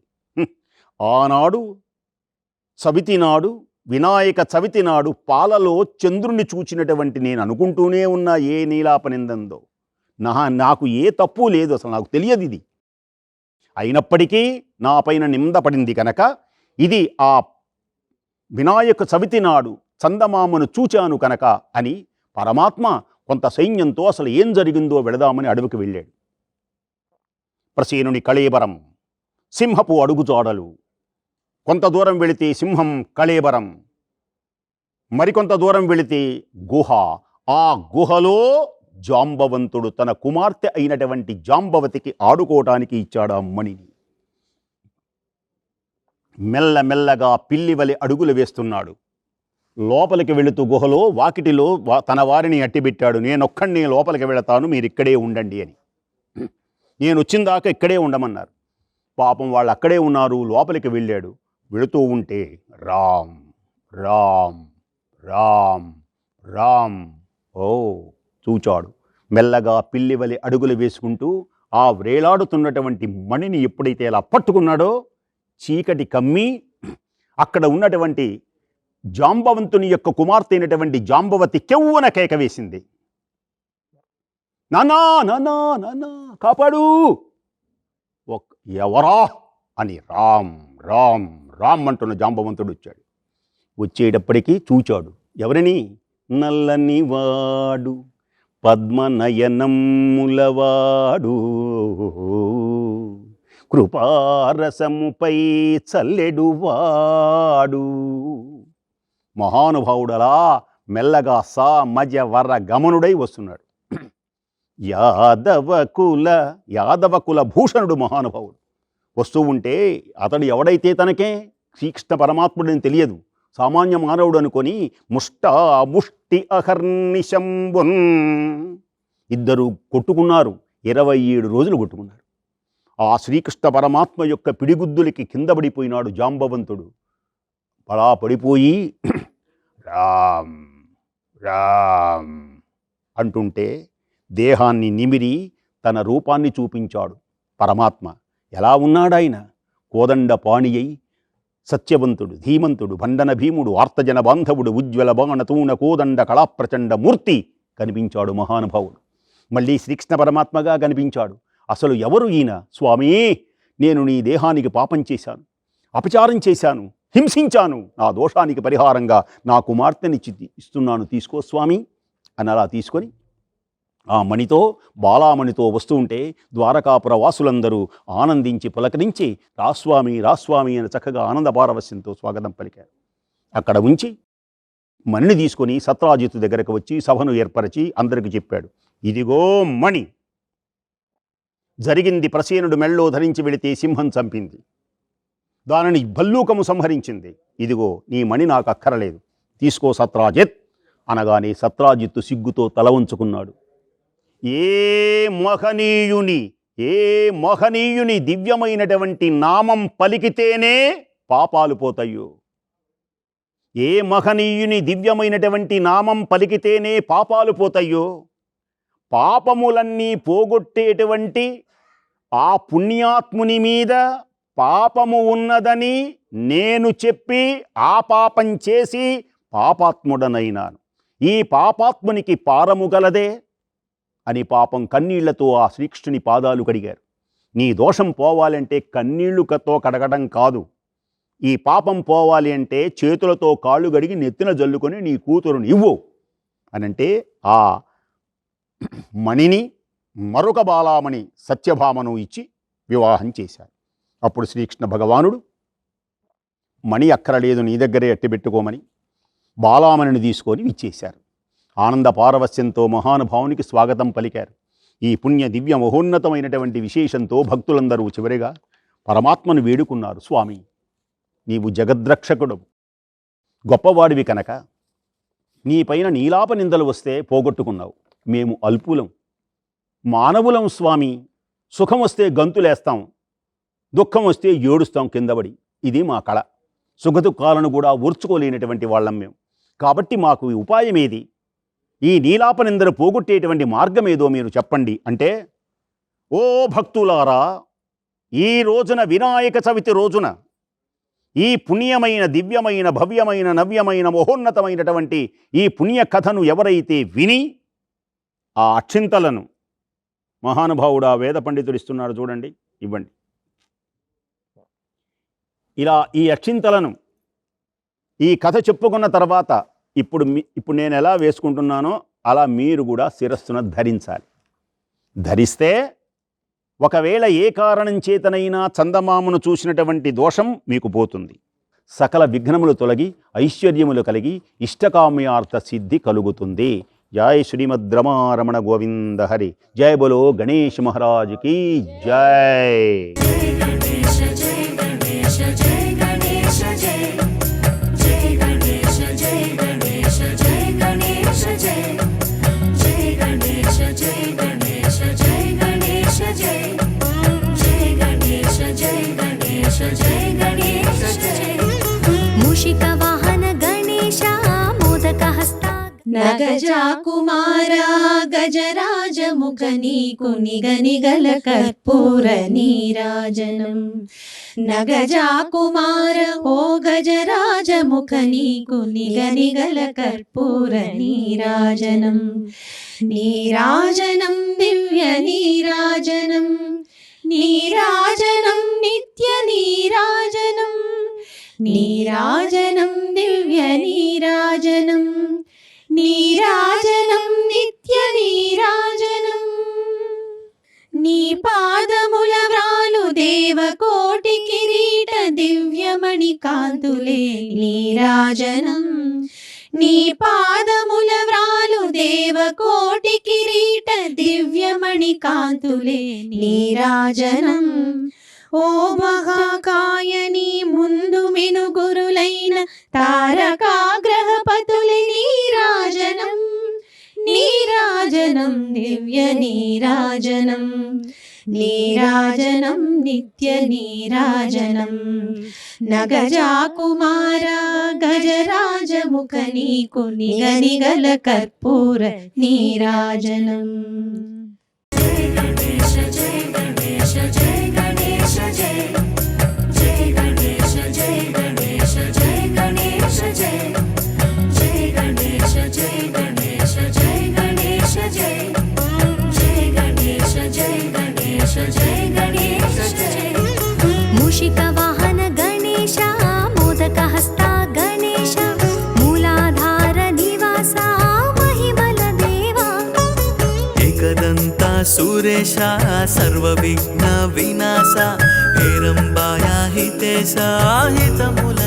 B: ఆనాడు చవితి నాడు, వినాయక చవితి నాడు పాలలో చంద్రుణ్ణి చూచినటువంటి నేను అనుకుంటూనే ఉన్నా ఏ నీలాపనిందందో, నాకు ఏ తప్పు లేదు, అసలు నాకు తెలియదు ఇది, అయినప్పటికీ నా పైన నింద పడింది కనుక ఇది ఆ వినాయక చవితి నాడు చందమామను చూచాను కనుక అని పరమాత్మ కొంత సైన్యంతో అసలు ఏం జరిగిందో వెళదామని అడవికి వెళ్ళాడు. ప్రసేనుని కళేబరం, సింహపు అడుగుజాడలు, కొంత దూరం వెళితే సింహం కళేబరం, మరికొంత దూరం వెళితే గుహ, ఆ గుహలో జాంబవంతుడు తన కుమార్తె అయినటువంటి జాంబవతికి ఆడుకోవటానికి ఇచ్చాడు ఆ మణిని. మెల్లమెల్లగా పిల్లివలి అడుగులు వేస్తున్నాడు. లోపలికి వెళుతూ గుహలో వాకిటిలో తన వారిని అట్టిబెట్టాడు. నేనొక్కడిని లోపలికి వెళతాను, మీరు ఇక్కడే ఉండండి అని. నేను వచ్చిన దాకా ఇక్కడే ఉండమన్నారు. పాపం వాళ్ళు అక్కడే ఉన్నారు. లోపలికి వెళ్ళాడు. వెళుతూ ఉంటే రామ్ రామ్ రామ్ రామ్ ఓ చూచాడు. మెల్లగా పిల్లివలి అడుగులు వేసుకుంటూ ఆ వ్రేలాడుతున్నటువంటి మణిని ఎప్పుడైతే అలా పట్టుకున్నాడో చీకటి కమ్మి అక్కడ ఉన్నటువంటి జాంబవంతుని యొక్క కుమార్తె అయినటువంటి జాంబవతి కెవ్వున కేక వేసింది. నానా నానా నానా కాపాడు, ఎవరా అని రామ్ రామ్ రామ్ అంటున్న జాంబవంతుడు వచ్చాడు. వచ్చేటప్పటికీ చూచాడు. ఎవరిని? నల్లని వాడు పద్మనయనములవాడు కృపారసముపై చల్లెడువాడు. మహానుభావుడలా మెల్లగా సా మజ వర గమనుడై వస్తున్నాడు. యాదవ కుల భూషణుడు మహానుభావుడు వస్తూ ఉంటే అతడు ఎవడైతే తనకే శ్రీకృష్ణ పరమాత్ముడని తెలియదు, సామాన్య మానవుడు అనుకొని ముష్టి అహర్నిశంబున్ ఇద్దరు కొట్టుకున్నారు. 27 రోజులు కొట్టుకున్నారు. ఆ శ్రీకృష్ణ పరమాత్మ యొక్క పిడిగుద్దులకి కింద పడిపోయినాడు జాంబవంతుడు. అలా పడిపోయి రామ్ రామ్ అంటుంటే దేహాన్ని నిమిరి తన రూపాన్ని చూపించాడు పరమాత్మ. ఎలా ఉన్నాడాయన? కోదండ పాణి అయి సత్యవంతుడు, ధీమంతుడు, భండన భీముడు, ఆర్తజన బాంధవుడు, ఉజ్వల బాణతూన కోదండ కళాప్రచండ మూర్తి కనిపించాడు మహానుభావుడు. మళ్ళీ శ్రీకృష్ణ పరమాత్మగా కనిపించాడు. అసలు ఎవరు ఈయన? స్వామి, నేను నీ దేహానికి పాపం చేశాను, అపచారం చేశాను, హింసించాను. నా దోషానికి పరిహారంగా నా కుమార్తెని ఇస్తున్నాను, తీసుకో స్వామి అని అలా తీసుకొని ఆ మణితో బాలామణితో వస్తూ ఉంటే ద్వారకాపుర వాసులందరూ ఆనందించి పులకరించి రాస్వామి రాస్వామి అని చక్కగా ఆనందపారవస్యంతో స్వాగతం పలికారు. అక్కడ ఉంచి మణిని తీసుకొని సత్రాజిత్తు దగ్గరకు వచ్చి సభను ఏర్పరిచి అందరికి చెప్పాడు. ఇదిగో మణి, జరిగింది ప్రసేనుడు మెళ్ళో ధరించి వెళితే సింహం చంపింది, దానిని భల్లూకము సంహరించింది. ఇదిగో నీ మణి నాకు అక్కరలేదు, తీసుకో సత్రాజిత్ అనగానే సత్రాజిత్తు సిగ్గుతో తల ఉంచుకున్నాడు. ఏ మహనీయుని దివ్యమైనటువంటి నామం పలికితేనే పాపాలు పోతాయో, ఏ మహనీయుని దివ్యమైనటువంటి నామం పలికితేనే పాపాలు పోతాయో, పాపములన్నీ పోగొట్టేటువంటి ఆ పుణ్యాత్ముని మీద పాపము ఉన్నదని నేను చెప్పి ఆ పాపం చేసి పాపాత్ముడనైనాను. ఈ పాపాత్మునికి పారము గలదే అని పాపం కన్నీళ్లతో ఆ శ్రీకృష్ణుని పాదాలు కడిగారు. నీ దోషం పోవాలంటే కన్నీళ్లుతో కడగడం కాదు, ఈ పాపం పోవాలి అంటే చేతులతో కాళ్ళు గడిగి నెత్తిన జల్లుకొని నీ కూతురుని ఇవ్వు అనంటే ఆ మణిని మరొక బాలామణి సత్యభామను ఇచ్చి వివాహం చేశారు. అప్పుడు శ్రీకృష్ణ భగవానుడు మణి అక్కరలేదు, నీ దగ్గరే ఎట్టిబెట్టుకోమని బాలామణిని తీసుకొని ఇచ్చేశారు. ఆనంద పారవస్యంతో మహానుభావునికి స్వాగతం పలికారు. ఈ పుణ్య దివ్య మహోన్నతమైనటువంటి విశేషంతో భక్తులందరూ చివరిగా పరమాత్మను వేడుకున్నారు. స్వామి, నీవు జగద్రక్షకుడు, గొప్పవాడివి కనుక నీపైన నీలాప నిందలు వస్తే పోగొట్టుకున్నావు. మేము అల్పులం, మానవులం స్వామి. సుఖం వస్తే గంతులేస్తాం, దుఃఖం వస్తే ఏడుస్తాం కిందపడి. ఇది మా కళ. సుఖదుఖాలను కూడా ఓర్చుకోలేనటువంటి వాళ్ళం మేము. కాబట్టి మాకు ఉపాయం ఏది? ఈ నీలాపనిందరు పోగొట్టేటువంటి మార్గం ఏదో మీరు చెప్పండి అంటే, ఓ భక్తులారా, ఈ రోజున వినాయక చవితి రోజున ఈ పుణ్యమైన దివ్యమైన భవ్యమైన నవ్యమైన మహోన్నతమైనటువంటి ఈ పుణ్య కథను ఎవరైతే విని ఆ అక్షింతలను మహానుభావుడు ఆ వేద పండితుడు ఇస్తున్నాడు చూడండి, ఇవ్వండి. ఇలా ఈ అక్షింతలను ఈ కథ చెప్పుకున్న తర్వాత ఇప్పుడు నేను ఎలా వేసుకుంటున్నానో అలా మీరు కూడా శిరస్సున ధరించాలి. ధరిస్తే ఒకవేళ ఏ కారణం చేతనైనా చందమామను చూసినటువంటి దోషం మీకు పోతుంది. సకల విఘ్నములు తొలగి ఐశ్వర్యములు కలిగి ఇష్టకామ్యార్థ సిద్ధి కలుగుతుంది. జై శ్రీమద్ రమారమణ గోవింద హరి. జై బలో గణేష్ మహారాజుకి జై.
E: जय
D: నగజా కుమారా గజరాజముఖ నీకు నిగనిగల కర్పూర నీరాజనం. నగజా కుమార ఓ గజరాజముఖ నీకు నిగనిగల కర్పూర నీరాజనం. నీరాజనం దివ్య నీరాజనం, నీరాజనం నిత్య నీరాజనం, నీరాజనం దివ్య నీరాజనం, నీరాజనం నిత్య నీరాజనం. నీ పాదముల వ్రాలు దేవకోటి కిరీట దివ్యమణి కాంతులే నీరాజనం. నీ పాదముల వ్రాలు దేవకోటి కిరీట దివ్యమణి కాంతులే నీరాజనం. ఓ మహాకాయని ముందు మినుగురులైన తారకాగ్రహపతులే నీరాజనం. నీరాజనం దివ్య నీరాజనం, నీరాజనం నిత్య నీరాజనం. నగజా కుమార గజరాజముఖ నీకు నిగనిగల కర్పూర నీరాజనం. జయ గణేశ జయ గణేశ జయ గణేశ జయ జయ గణేశ జయ గణేశ జయ గణేశ జయ జయ గణేశ జయ గణేశ జయ గణేశ జయ జయ గణేశ జయ గణేశ జయ గణేశ జయ.
E: మూషిక వాహన గణేశ మోదక హస్త గణేశ మూలాధార నివాస మహిమల దేవా.
F: ఏకదంత సురేశ సర్వ విఘ్న వినాశ హేరంబాయ హితేశ హితముల